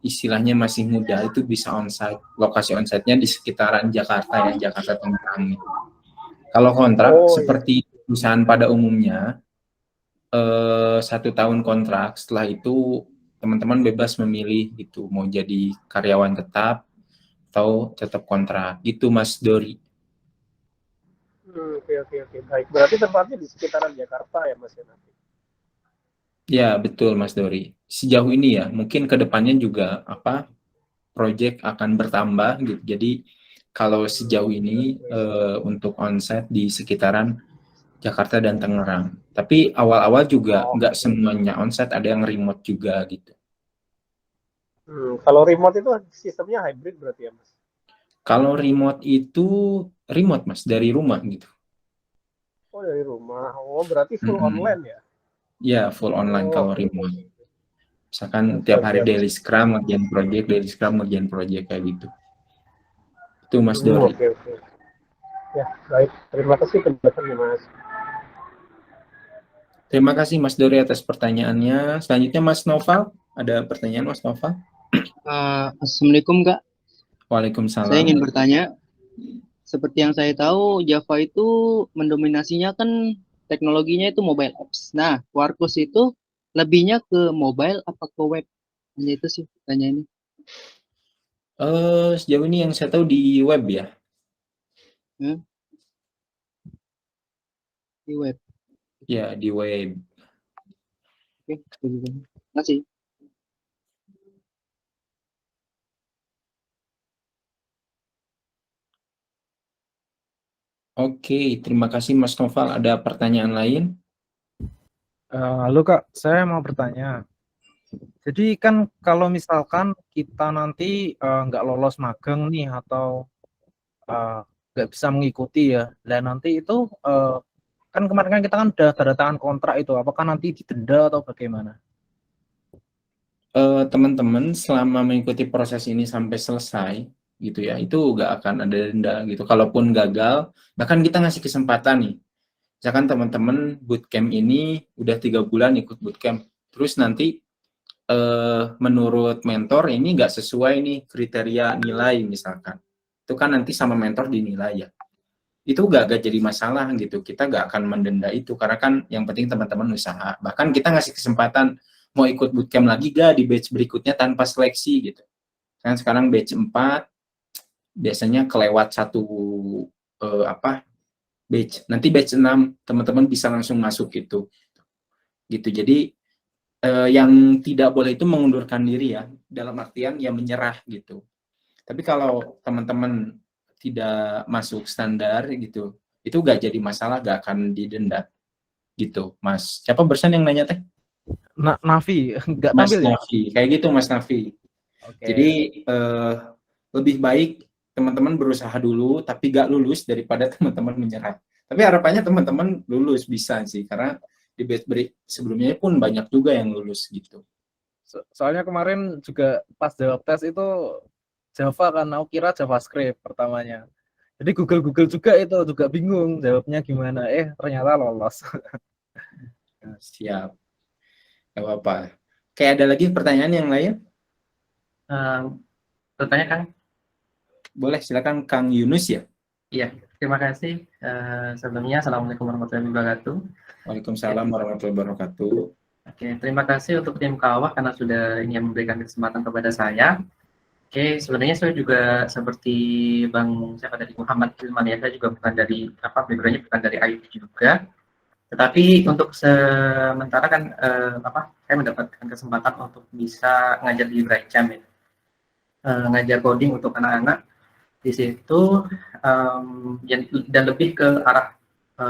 istilahnya masih muda itu bisa onsite. Lokasi onsite-nya di sekitaran Jakarta ya, Jakarta Tangerang. Kalau kontrak seperti perusahaan pada umumnya 1 tahun kontrak, setelah itu teman-teman bebas memilih gitu, mau jadi karyawan tetap atau tetap kontrak. Itu Mas Dori. Oke, baik. Berarti tempatnya di sekitaran Jakarta ya, Mas ya nanti? Ya, betul Mas Dori. Sejauh ini ya, mungkin ke depannya juga project akan bertambah gitu. Jadi kalau sejauh ini untuk onsite di sekitaran Jakarta dan Tangerang. Tapi awal-awal juga nggak semuanya onsite, ada yang remote juga gitu. Kalau remote itu sistemnya hybrid berarti ya, Mas? Kalau remote itu remote Mas, dari rumah gitu. Oh, dari rumah. Oh, berarti full online ya? Ya, full online kalau remote. Misalkan tiap hari daily scrum, ngerjain project kayak gitu. Itu Mas Dori. Oke. Ya, baik. Terima kasih penjelasannya, Mas. Terima kasih Mas Dori atas pertanyaannya. Selanjutnya Mas Noval, ada pertanyaan Mas Noval? Assalamualaikum Kak. Waalaikumsalam. Saya ingin bertanya, seperti yang saya tahu Java itu mendominasinya kan teknologinya itu mobile apps. Nah, Quarkus itu lebihnya ke mobile apa ke web? Hanya itu sih pertanyaannya. Sejauh ini yang saya tahu di web ya. Hmm, di web. Ya, di web. Oke, terima kasih. Oke, terima kasih Mas Noval. Ada pertanyaan lain? Halo Kak, saya mau bertanya. Jadi kan kalau misalkan kita nanti nggak lolos magang nih atau nggak bisa mengikuti ya, dan nanti itu kan kemarin kan kita kan udah tanda tangan kontrak itu, apakah nanti didenda atau bagaimana? Teman-teman selama mengikuti proses ini sampai selesai gitu ya, itu nggak akan ada denda gitu. Kalaupun gagal, bahkan kita ngasih kesempatan nih. Misalkan teman-teman bootcamp ini udah 3 bulan ikut bootcamp, terus nanti menurut mentor ini nggak sesuai nih kriteria nilai misalkan, itu kan nanti sama mentor dinilai ya. Itu gak jadi masalah gitu, kita gak akan mendenda itu karena kan yang penting teman-teman usaha. Bahkan kita ngasih kesempatan mau ikut bootcamp lagi gak di batch berikutnya tanpa seleksi gitu. Kan sekarang batch 4 biasanya kelewat satu batch. Nanti batch 6 teman-teman bisa langsung masuk gitu. Jadi yang tidak boleh itu mengundurkan diri ya, dalam artian ya menyerah gitu. Tapi kalau teman-teman tidak masuk standar gitu, itu gak jadi masalah, gak akan didenda gitu, Mas. Siapa barusan yang nanya teh? Nafi, nggak Mas tampil ya? Nafi, kayak gitu Mas Nafi. Oke. Jadi lebih baik teman-teman berusaha dulu, tapi gak lulus daripada teman-teman menyerah. Tapi harapannya teman-teman lulus bisa sih, karena di batch break sebelumnya pun banyak juga yang lulus gitu. Soalnya kemarin juga pas jawab tes itu Java kan, aku kira JavaScript pertamanya. Jadi Google juga itu juga bingung jawabnya gimana. Ternyata lolos. Siap. Gak apa-apa. Kayak ada lagi pertanyaan yang lain? Bertanya Kang? Boleh, silakan Kang Yunus ya. Iya, terima kasih. Sebelumnya, Assalamualaikum warahmatullahi wabarakatuh. Waalaikumsalam warahmatullahi wabarakatuh. Oke, terima kasih untuk tim Kawah karena sudah ini memberikan kesempatan kepada saya. Oke, sebenarnya saya juga seperti Bang siapa dari Muhammad Hilman ya, saya juga bukan dari backgroundnya bukan dari IT juga. Tetapi untuk sementara kan saya mendapatkan kesempatan untuk bisa ngajar di Brightcam ya. Ngajar coding untuk anak-anak di situ dan lebih ke arah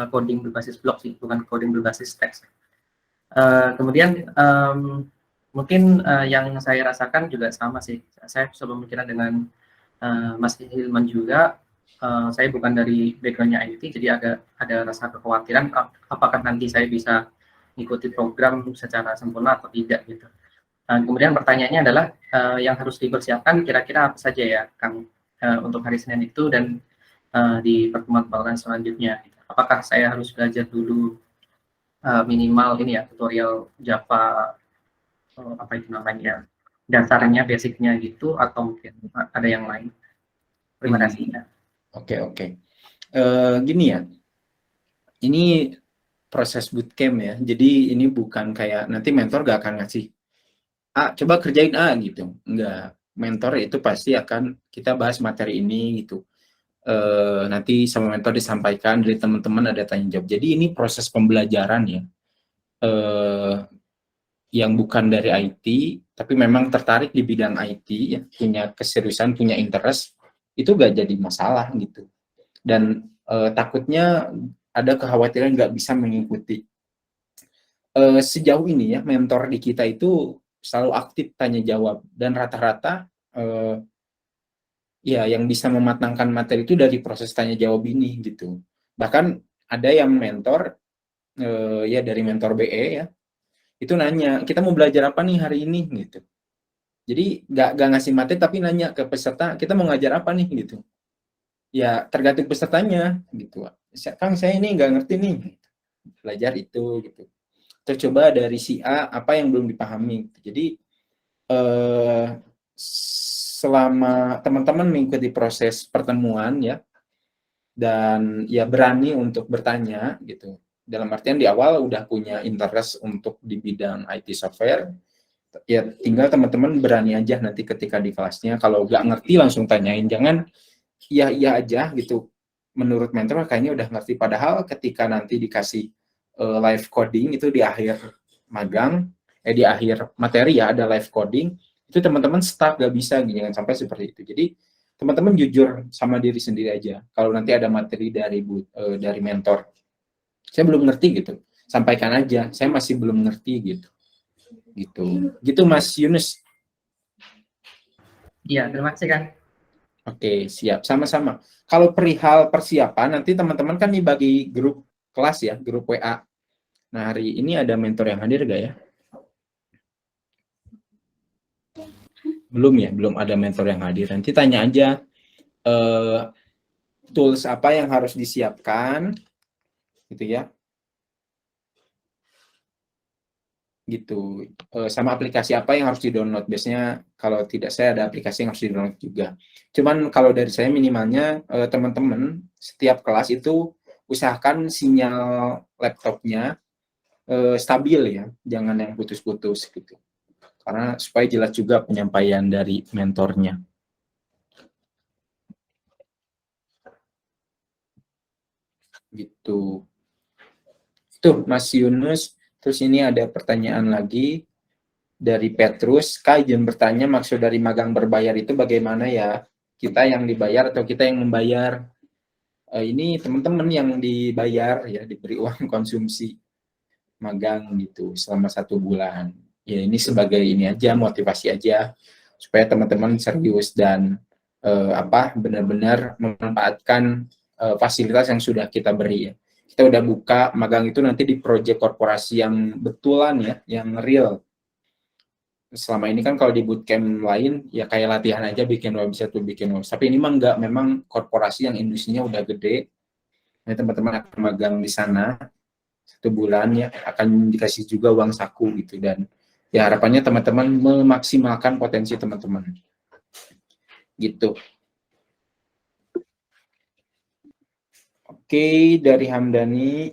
coding berbasis blok sih, bukan coding berbasis teks. Kemudian mungkin yang saya rasakan juga sama sih. Saya sepemikiran dengan Mas Hilman juga. Saya bukan dari backgroundnya IT, jadi ada rasa kekhawatiran apakah nanti saya bisa mengikuti program secara sempurna atau tidak gitu. Kemudian pertanyaannya adalah yang harus dipersiapkan kira-kira apa saja ya Kang untuk hari Senin itu dan di pertemuan selanjutnya. Apakah saya harus belajar dulu minimal ini ya tutorial Java apa itu namanya dasarnya basicnya gitu atau mungkin ada yang lain? Terima kasih ya. Oke. Gini ya, ini proses bootcamp ya, jadi ini bukan kayak nanti mentor gak akan ngasih coba kerjain gitu, enggak. Mentor itu pasti akan kita bahas materi ini gitu, nanti sama mentor disampaikan, dari teman-teman ada tanya jawab. Jadi ini proses pembelajaran ya, yang bukan dari IT tapi memang tertarik di bidang IT ya, punya keseriusan, punya interest, itu gak jadi masalah gitu. Dan takutnya ada kekhawatiran nggak bisa mengikuti. Sejauh ini ya mentor di kita itu selalu aktif tanya jawab, dan rata-rata ya yang bisa mematangkan materi itu dari proses tanya jawab ini gitu. Bahkan ada yang mentor ya dari mentor BE ya, itu nanya kita mau belajar apa nih hari ini gitu. Jadi nggak ngasih materi tapi nanya ke peserta kita mau ngajar apa nih gitu. Ya tergantung pesertanya gitu. Kang saya ini nggak ngerti nih, belajar itu gitu. Tercoba dari si A apa yang belum dipahami. Jadi selama teman-teman mengikuti proses pertemuan ya, dan ya berani untuk bertanya gitu, dalam artian di awal udah punya interest untuk di bidang IT software, ya tinggal teman-teman berani aja nanti ketika di kelasnya, kalau nggak ngerti langsung tanyain, jangan iya aja gitu. Menurut mentor kayaknya udah ngerti, padahal ketika nanti dikasih live coding itu di akhir magang, di akhir materi ya ada live coding, itu teman-teman stuck, gak bisa, jangan sampai seperti itu. Jadi teman-teman jujur sama diri sendiri aja. Kalau nanti ada materi dari mentor, saya belum ngerti gitu, sampaikan aja, saya masih belum ngerti gitu Mas Yunus. Iya, terima kasih Kang. Oke, siap, sama-sama. Kalau perihal persiapan, nanti teman-teman kan dibagi grup kelas ya, grup WA. Nah, hari ini ada mentor yang hadir gak ya? Belum ya, belum ada mentor yang hadir. Nanti tanya aja tools apa yang harus disiapkan, gitu ya. Gitu. Sama aplikasi apa yang harus di-download. Biasanya kalau tidak saya ada aplikasi yang harus di-download juga. Cuman kalau dari saya minimalnya teman-teman setiap kelas itu usahakan sinyal laptopnya stabil ya, jangan yang putus-putus gitu. Karena supaya jelas juga penyampaian dari mentornya. Gitu. Tuh Mas Yunus, terus ini ada pertanyaan lagi dari Petrus. Kak, izin bertanya, maksud dari magang berbayar itu bagaimana ya? Kita yang dibayar atau kita yang membayar? Ini teman-teman yang dibayar ya, diberi uang konsumsi magang gitu selama 1 bulan. Ya ini sebagai ini aja, motivasi aja supaya teman-teman serius dan benar-benar memanfaatkan fasilitas yang sudah kita beri ya. Kita udah buka magang itu nanti di proyek korporasi yang betulan ya, yang real. Selama ini kan kalau di bootcamp lain ya kayak latihan aja, bikin website tuh bikin website. Tapi ini mah enggak, memang korporasi yang industrinya udah gede. Nah, teman-teman akan magang di sana 1 bulan ya, akan dikasih juga uang saku gitu, dan ya harapannya teman-teman memaksimalkan potensi teman-teman gitu. Oke, dari Hamdani.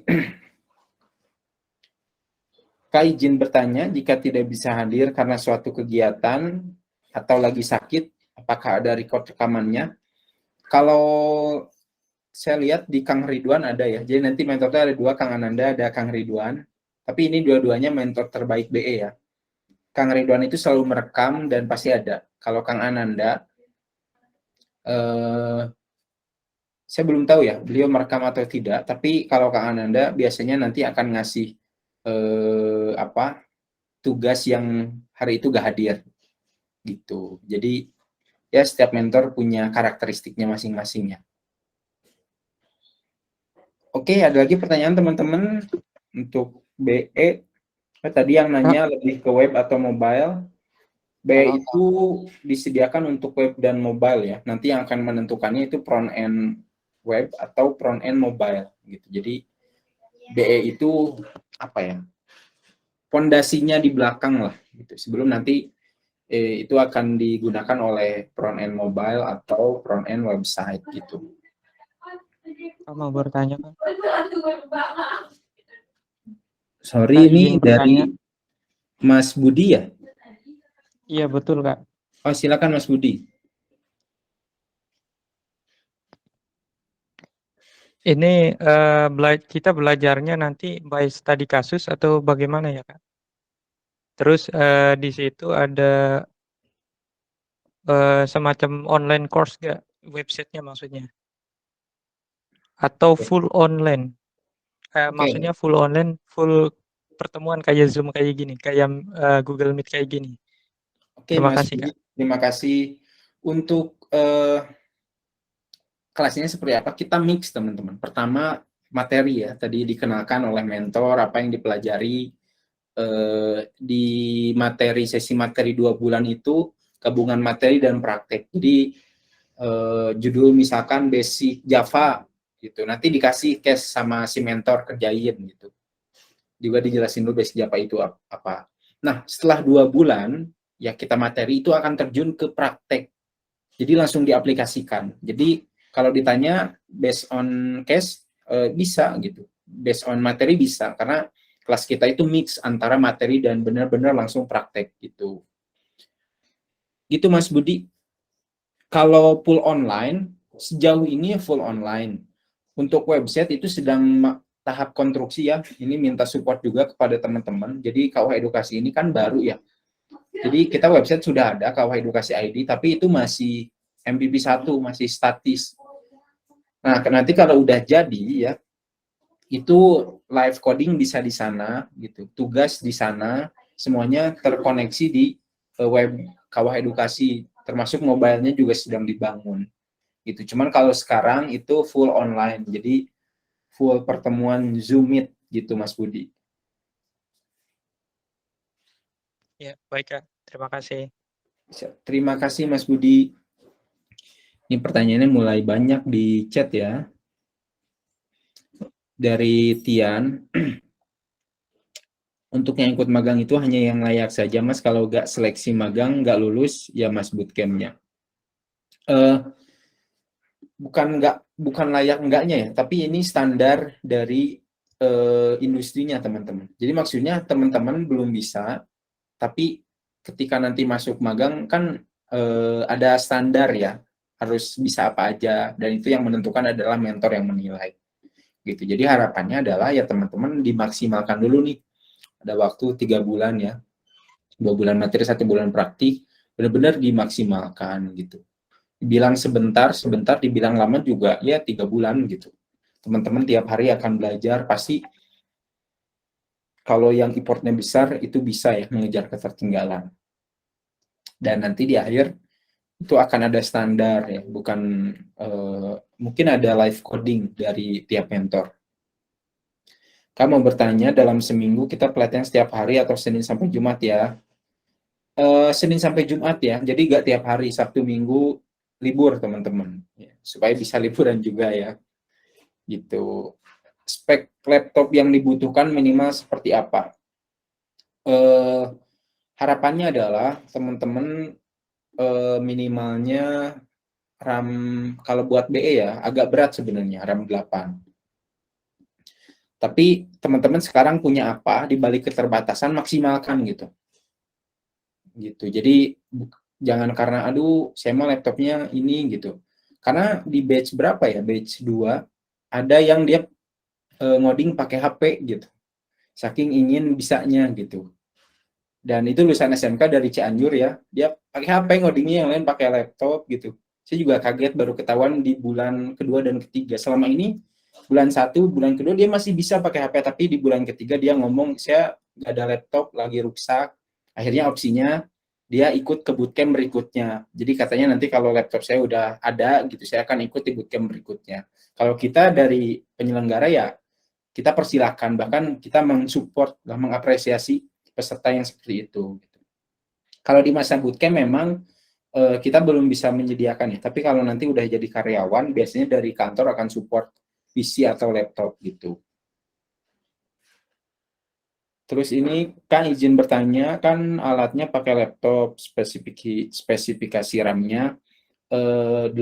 Kak, izin bertanya, jika tidak bisa hadir karena suatu kegiatan atau lagi sakit, apakah ada record rekamannya? Kalau saya lihat di Kang Ridwan ada ya, jadi nanti mentornya ada 2, Kang Ananda, ada Kang Ridwan, tapi ini dua-duanya mentor terbaik BE ya. Kang Ridwan itu selalu merekam dan pasti ada. Kalau Kang Ananda, saya belum tahu ya, beliau merekam atau tidak, tapi kalau Kang Ananda biasanya nanti akan ngasih tugas yang hari itu gak hadir gitu. Jadi ya setiap mentor punya karakteristiknya masing-masing ya. Oke, ada lagi pertanyaan teman-teman untuk BE. Tadi yang nanya lebih ke web atau mobile. BE itu disediakan untuk web dan mobile ya. Nanti yang akan menentukannya itu front end web atau front end mobile gitu. Jadi BE itu fondasinya di belakang lah gitu. Sebelum nanti itu akan digunakan oleh front end mobile atau front end website gitu. Mau bertanya kan? Sorry, ini dari Mas Budi ya? Iya betul Kak. Oh silakan Mas Budi. Ini kita belajarnya nanti by study kasus atau bagaimana ya Kak? Terus di situ ada semacam online course gak? Websitenya maksudnya? Atau full online? Maksudnya full online, full pertemuan kayak Zoom kayak gini, kayak Google Meet kayak gini. Terima Mas kasih Budi, Kak. terima kasih. Untuk kelasnya seperti apa? Kita mix teman-teman. Pertama materi ya, tadi dikenalkan oleh mentor apa yang dipelajari di sesi materi 2 bulan itu, gabungan materi dan praktek. Jadi judul misalkan basic Java gitu, nanti dikasih case sama si mentor kerjain gitu. Juga dijelasin dulu basic Java itu apa. Nah, setelah 2 bulan ya kita materi itu akan terjun ke praktek. Jadi langsung diaplikasikan. Jadi kalau ditanya based on case bisa gitu. based on materi bisa, karena kelas kita itu mix antara materi dan benar-benar langsung praktek gitu. Gitu Mas Budi. Kalau full online, sejauh ini full online. Untuk website itu sedang tahap konstruksi ya. Ini minta support juga kepada teman-teman. Jadi KUH Edukasi ini kan baru ya. Jadi kita website sudah ada, KUH Edukasi ID, tapi itu masih MVP 1, masih statis. Nah, nanti kalau udah jadi ya, itu live coding bisa di sana gitu. Tugas di sana, semuanya terkoneksi di web KUH Edukasi, termasuk mobile-nya juga sedang dibangun. Gitu. Cuman kalau sekarang itu full online, jadi full pertemuan Zoom Meet gitu Mas Budi. Ya, baik Kak. Terima kasih. Terima kasih Mas Budi. Ini pertanyaannya mulai banyak di chat ya. Dari Tian. Untuk yang ikut magang itu hanya yang layak saja Mas, kalau nggak seleksi magang, nggak lulus, ya Mas bootcamp-nya. Bukan layak enggaknya ya, tapi ini standar dari industrinya teman-teman. Jadi maksudnya teman-teman belum bisa, tapi ketika nanti masuk magang kan ada standar ya, harus bisa apa aja, dan itu yang menentukan adalah mentor yang menilai. Gitu. Jadi harapannya adalah ya teman-teman dimaksimalkan dulu nih. Ada waktu 3 bulan ya, 2 bulan materi, 1 bulan praktik, benar-benar dimaksimalkan gitu. Dibilang sebentar, dibilang lama juga ya 3 bulan gitu. Teman-teman tiap hari akan belajar, pasti kalau yang effortnya besar itu bisa ya mengejar ketertinggalan. Dan nanti di akhir itu akan ada standar ya, bukan mungkin ada live coding dari tiap mentor. Kamu mau bertanya, dalam seminggu kita pelatihan setiap hari atau Senin sampai Jumat ya? Senin sampai Jumat ya, jadi nggak tiap hari, Sabtu Minggu libur teman-teman, ya, supaya bisa liburan juga ya. Gitu. Spek laptop yang dibutuhkan minimal seperti apa? Harapannya adalah teman-teman minimalnya RAM, kalau buat BE ya, agak berat sebenarnya, RAM 8. Tapi teman-teman sekarang punya apa, di balik keterbatasan maksimalkan gitu. Jadi jangan karena aduh saya mau laptopnya ini gitu. Karena di batch berapa ya? Batch 2 ada yang dia ngoding pakai HP gitu. Saking ingin bisanya gitu. Dan itu lulusan SMK dari Cianjur ya. Dia pakai HP ngodingnya, yang lain pakai laptop gitu. Saya juga kaget baru ketahuan di bulan kedua dan ketiga. Selama ini bulan 1, bulan kedua dia masih bisa pakai HP, tapi di bulan ketiga dia ngomong, saya nggak ada laptop, lagi rusak. Akhirnya opsinya dia ikut ke bootcamp berikutnya. Jadi katanya nanti kalau laptop saya udah ada gitu, saya akan ikut di bootcamp berikutnya. Kalau kita dari penyelenggara ya, kita persilahkan, bahkan kita mensupport, mengapresiasi peserta yang seperti itu. Kalau di masa bootcamp memang kita belum bisa menyediakan ya, tapi kalau nanti udah jadi karyawan, biasanya dari kantor akan support PC atau laptop gitu. Terus ini kan izin bertanya, kan alatnya pakai laptop, spesifikasi RAM-nya 8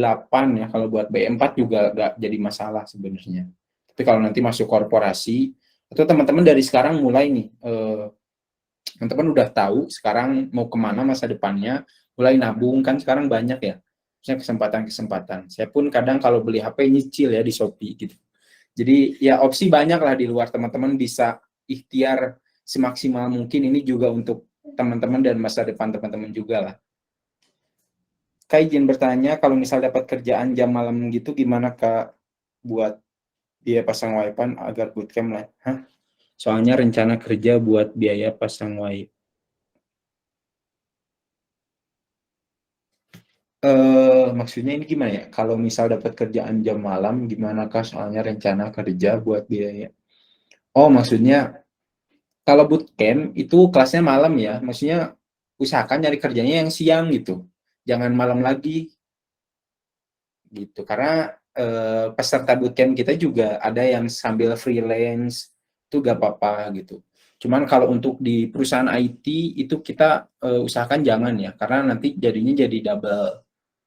ya, kalau buat B4 juga nggak jadi masalah sebenarnya. Tapi kalau nanti masuk korporasi, atau teman-teman dari sekarang mulai nih, teman-teman udah tahu sekarang mau kemana masa depannya, mulai nabung, kan sekarang banyak ya, misalnya kesempatan-kesempatan. Saya pun kadang kalau beli HP nyicil ya di Shopee gitu. Jadi ya opsi banyak lah di luar, teman-teman bisa ikhtiar semaksimal mungkin. Ini juga untuk teman-teman dan masa depan teman-teman juga lah. Kak izin bertanya, kalau misal dapat kerjaan jam malam gitu gimana Kak buat biaya pasang wifi agar bootcamp lah? Soalnya rencana kerja buat biaya pasang wifi. Maksudnya ini gimana ya? Kalau misal dapat kerjaan jam malam, gimana Kak? Soalnya rencana kerja buat biaya. Oh, maksudnya kalau bootcamp itu kelasnya malam ya. Maksudnya usahakan nyari kerjanya yang siang gitu. Jangan malam lagi. Gitu. Karena peserta bootcamp kita juga ada yang sambil freelance, itu gak apa-apa gitu. Cuman kalau untuk di perusahaan IT itu kita usahakan jangan ya. Karena nanti jadinya jadi double.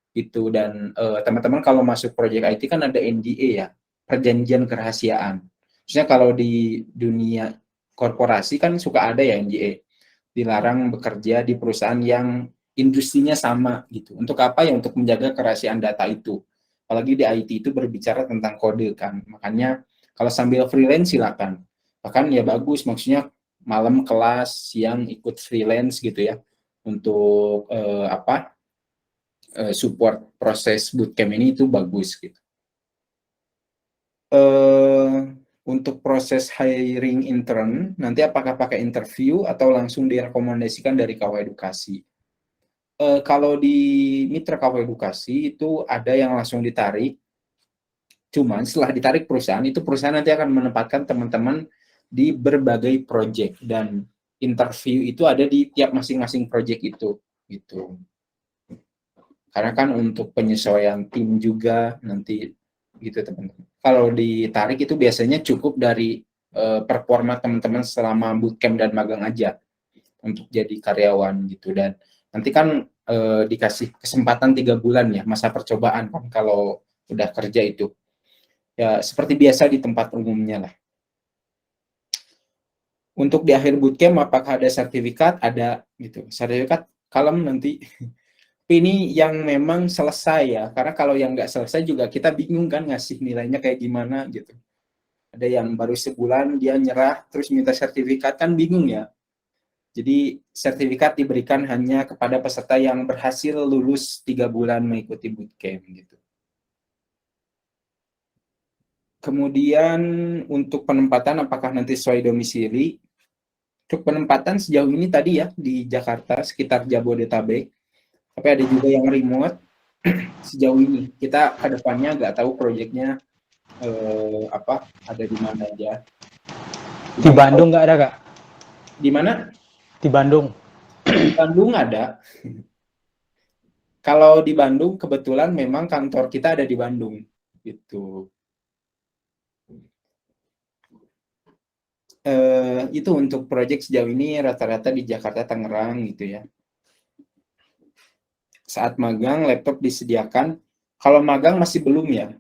Itu. Dan teman-teman kalau masuk project IT kan ada NDA ya, perjanjian kerahasiaan. Maksudnya kalau di dunia korporasi kan suka ada ya NDA, dilarang bekerja di perusahaan yang industrinya sama gitu. Untuk apa ya? Untuk menjaga kerahasiaan data itu. Apalagi di IT itu berbicara tentang kode kan. Makanya kalau sambil freelance silakan. Bahkan ya bagus, maksudnya malam kelas, siang ikut freelance gitu ya. Untuk support proses bootcamp ini itu bagus gitu. Untuk proses hiring intern, nanti apakah pakai interview atau langsung direkomendasikan dari KW Edukasi? Kalau di mitra KW Edukasi itu ada yang langsung ditarik, cuman setelah ditarik perusahaan, itu perusahaan nanti akan menempatkan teman-teman di berbagai project, dan interview itu ada di tiap masing-masing project itu, gitu. Karena kan untuk penyesuaian tim juga nanti gitu teman-teman. Kalau ditarik itu biasanya cukup dari performa teman-teman selama bootcamp dan magang aja untuk jadi karyawan gitu, dan nanti kan dikasih kesempatan 3 bulan ya masa percobaan kan kalau udah kerja itu. Ya seperti biasa di tempat umumnya lah. Untuk di akhir bootcamp apakah ada sertifikat? Ada gitu. Sertifikat kalem nanti. Tapi ini yang memang selesai ya, karena kalau yang nggak selesai juga kita bingung kan ngasih nilainya kayak gimana gitu. Ada yang baru sebulan dia nyerah terus minta sertifikat, kan bingung ya. Jadi sertifikat diberikan hanya kepada peserta yang berhasil lulus 3 bulan mengikuti bootcamp gitu. Kemudian untuk penempatan apakah nanti sesuai domisili? Untuk penempatan sejauh ini tadi ya di Jakarta sekitar Jabodetabek. Tapi ada juga yang remote sejauh ini. Kita ke depannya nggak tahu proyeknya ada di mana aja. Di Bandung nggak ada, Kak? Di mana? Di Bandung. Di Bandung ada. Kalau di Bandung kebetulan memang kantor kita ada di Bandung. Gitu. Itu untuk proyek sejauh ini rata-rata di Jakarta, Tangerang gitu ya. Saat magang laptop disediakan. Kalau magang masih belum ya,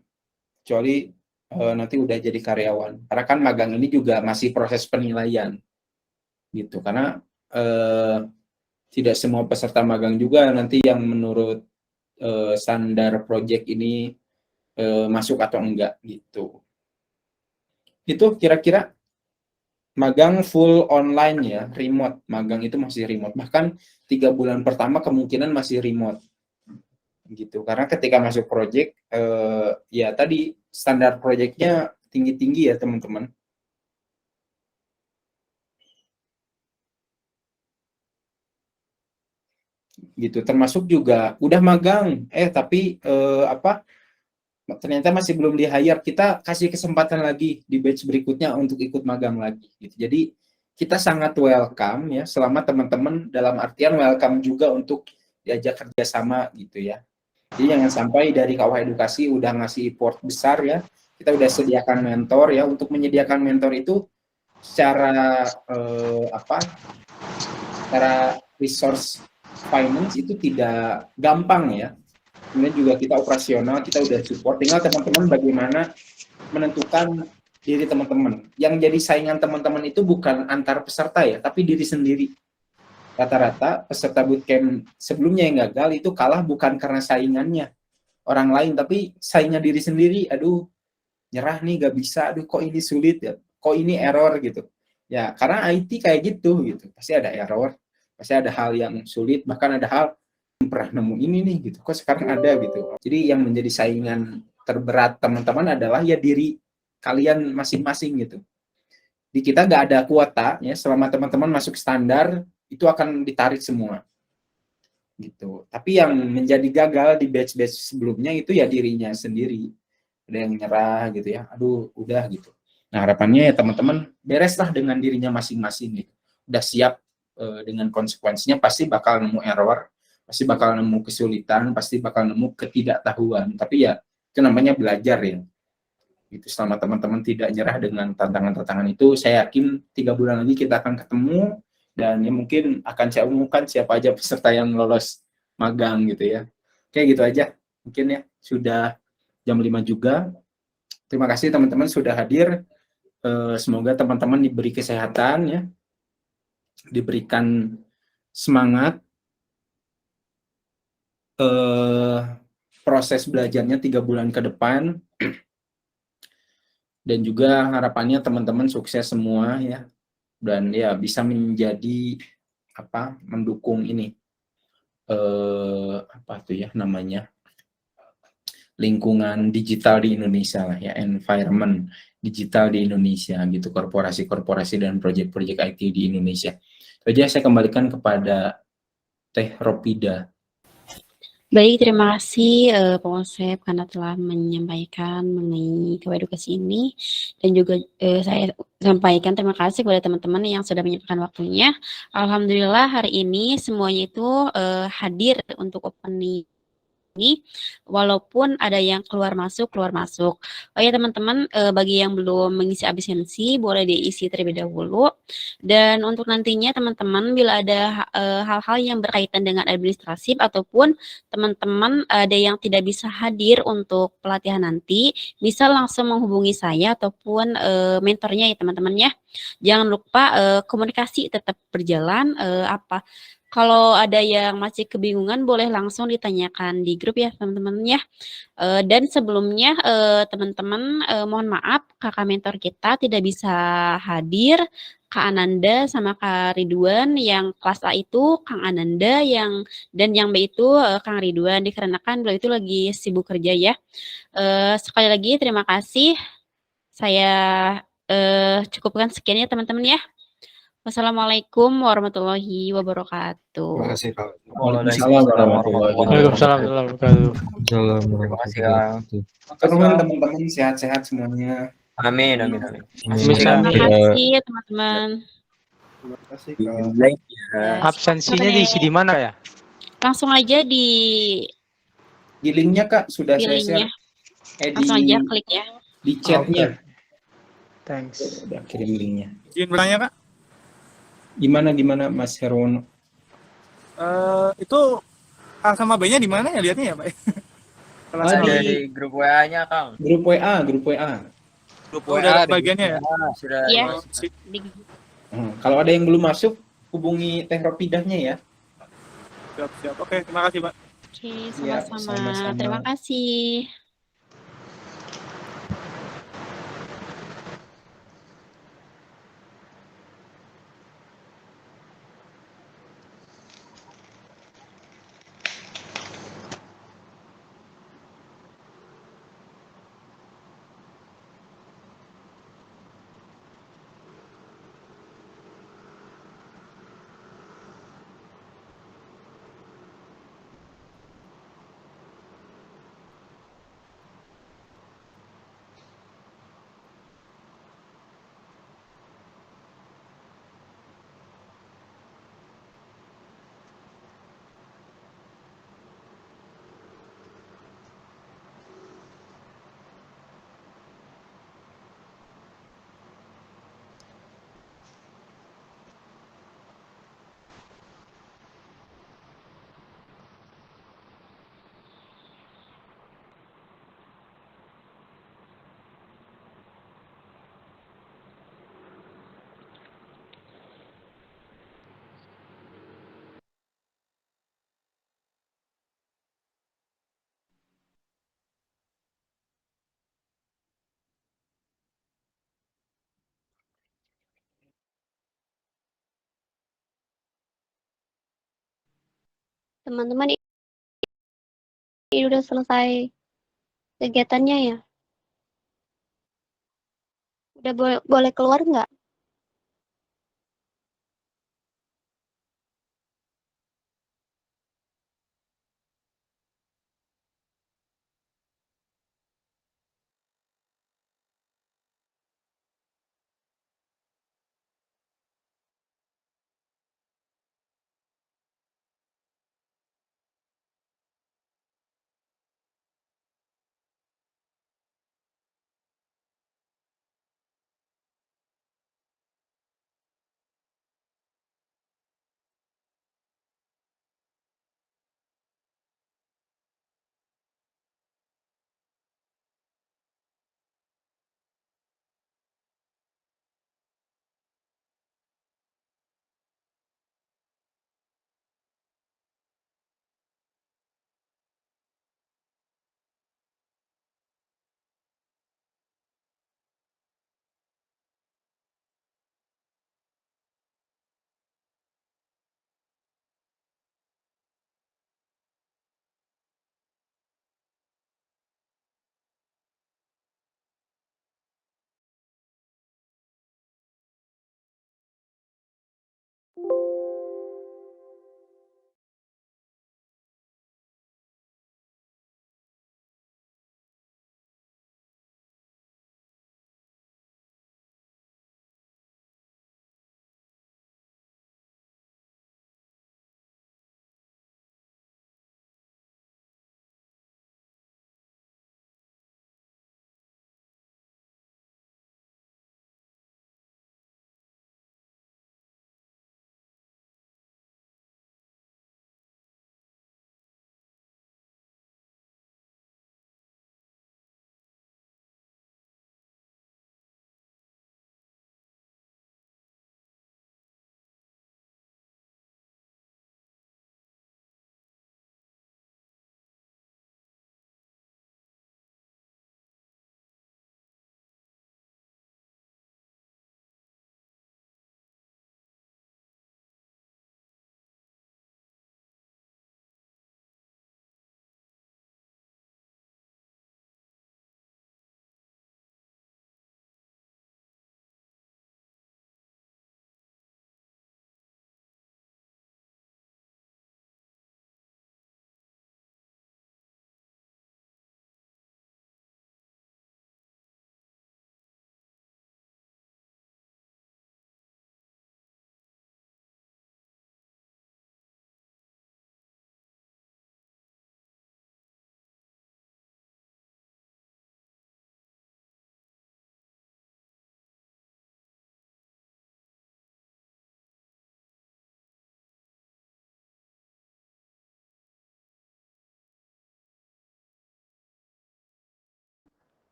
kecuali nanti udah jadi karyawan. Karena kan magang ini juga masih proses penilaian, gitu. Karena tidak semua peserta magang juga nanti yang menurut standar project ini masuk atau enggak, gitu. Itu kira-kira magang full online ya, remote. Magang itu masih remote. Bahkan 3 bulan pertama kemungkinan masih remote. Gitu. Karena ketika masuk project, ya tadi standar projectnya tinggi-tinggi ya teman-teman. Gitu. Termasuk juga udah magang, tapi ternyata masih belum di-hire, kita kasih kesempatan lagi di batch berikutnya untuk ikut magang lagi gitu. Jadi kita sangat welcome ya, selama teman-teman dalam artian welcome juga untuk diajak kerjasama gitu ya. Jadi jangan sampai dari KWH Edukasi udah ngasih effort besar ya, kita udah sediakan mentor ya. Untuk menyediakan mentor itu secara secara resource finance itu tidak gampang ya. Kemudian juga kita operasional, kita udah support. Tinggal teman-teman bagaimana menentukan diri teman-teman. Yang jadi saingan teman-teman itu bukan antar peserta ya, tapi diri sendiri. Rata-rata peserta bootcamp sebelumnya yang gagal itu kalah bukan karena saingannya orang lain, tapi saingan diri sendiri. Aduh, nyerah nih, gak bisa. Aduh, kok ini sulit ya? Kok ini error gitu? Ya, karena IT kayak gitu. Pasti ada error, pasti ada hal yang sulit, bahkan ada hal pernah nemu ini nih gitu, kok sekarang ada gitu. Jadi yang menjadi saingan terberat teman-teman adalah ya diri kalian masing-masing gitu. Di kita nggak ada kuota ya, selama teman-teman masuk standar itu akan ditarik semua gitu. Tapi yang menjadi gagal di batch-batch sebelumnya itu ya dirinya sendiri. Ada yang nyerah gitu ya, aduh udah gitu. Nah harapannya ya teman-teman bereslah dengan dirinya masing-masing gitu. Udah siap dengan konsekuensinya, pasti bakal nemu error, pasti bakal nemu kesulitan, pasti bakal nemu ketidaktahuan. Tapi ya itu namanya belajar ya. Itu selama teman-teman tidak nyerah dengan tantangan-tantangan itu, saya yakin 3 bulan lagi kita akan ketemu, dan ya mungkin akan saya umumkan siapa aja peserta yang lolos magang gitu ya. Oke, gitu aja. Mungkin ya sudah jam 5 juga. Terima kasih teman-teman sudah hadir. Semoga teman-teman diberi kesehatan ya, diberikan semangat, proses belajarnya 3 bulan ke depan, dan juga harapannya teman-teman sukses semua ya, dan ya bisa menjadi mendukung ini apa tuh ya namanya, lingkungan digital di Indonesia lah ya, environment digital di Indonesia gitu, korporasi-korporasi dan proyek-proyek IT di Indonesia. Itu aja, saya kembalikan kepada Teh Ropida. Baik, terima kasih Pak Osep karena telah menyampaikan mengenai KW Edukasi ini, dan juga saya sampaikan terima kasih kepada teman-teman yang sudah menyempatkan waktunya. Alhamdulillah hari ini semuanya itu hadir untuk opening ini, walaupun ada yang keluar masuk. Oh ya teman-teman, bagi yang belum mengisi absensi boleh diisi terlebih dahulu. Dan untuk nantinya teman-teman bila ada hal-hal yang berkaitan dengan administratif ataupun teman-teman ada yang tidak bisa hadir untuk pelatihan nanti, bisa langsung menghubungi saya ataupun mentornya ya teman-teman ya. Jangan lupa komunikasi tetap berjalan. Kalau ada yang masih kebingungan boleh langsung ditanyakan di grup ya teman-teman ya. Dan sebelumnya teman-teman mohon maaf kakak mentor kita tidak bisa hadir. Kak Ananda sama Kak Ridwan, yang kelas A itu Kang Ananda, dan yang B itu Kang Ridwan, dikarenakan beliau itu lagi sibuk kerja ya. Sekali lagi terima kasih. Saya cukupkan sekian ya teman-teman ya. Wassalamualaikum warahmatullahi wabarakatuh. Terima kasih Pak. Waalaikumsalam warahmatullahi wabarakatuh. Terima kasih teman-teman, sehat-sehat semuanya. Amin. Terima kasih teman-teman. Terima kasih Kak. Absensinya diisi di mana ya? Langsung aja di linknya Kak, sudah saya linknya. share. Langsung aja klik ya. Di chatnya. Thanks. Udah kirim linknya. Izin bertanya Kak. Gimana Mas Herwono? Itu A sama B-nya di mana ya lihatnya ya Pak? Ada di grup WA-nya Kang. Grup WA. Grup WA bagiannya ya. Sudah Iya. Kalau ada yang belum masuk, hubungi Teh Ropidahnya ya. Siap. Oke, terima kasih Pak. Oke, Siap, sama-sama. sama-sama. Terima kasih. Teman-teman, ini udah selesai kegiatannya ya? Udah boleh keluar nggak?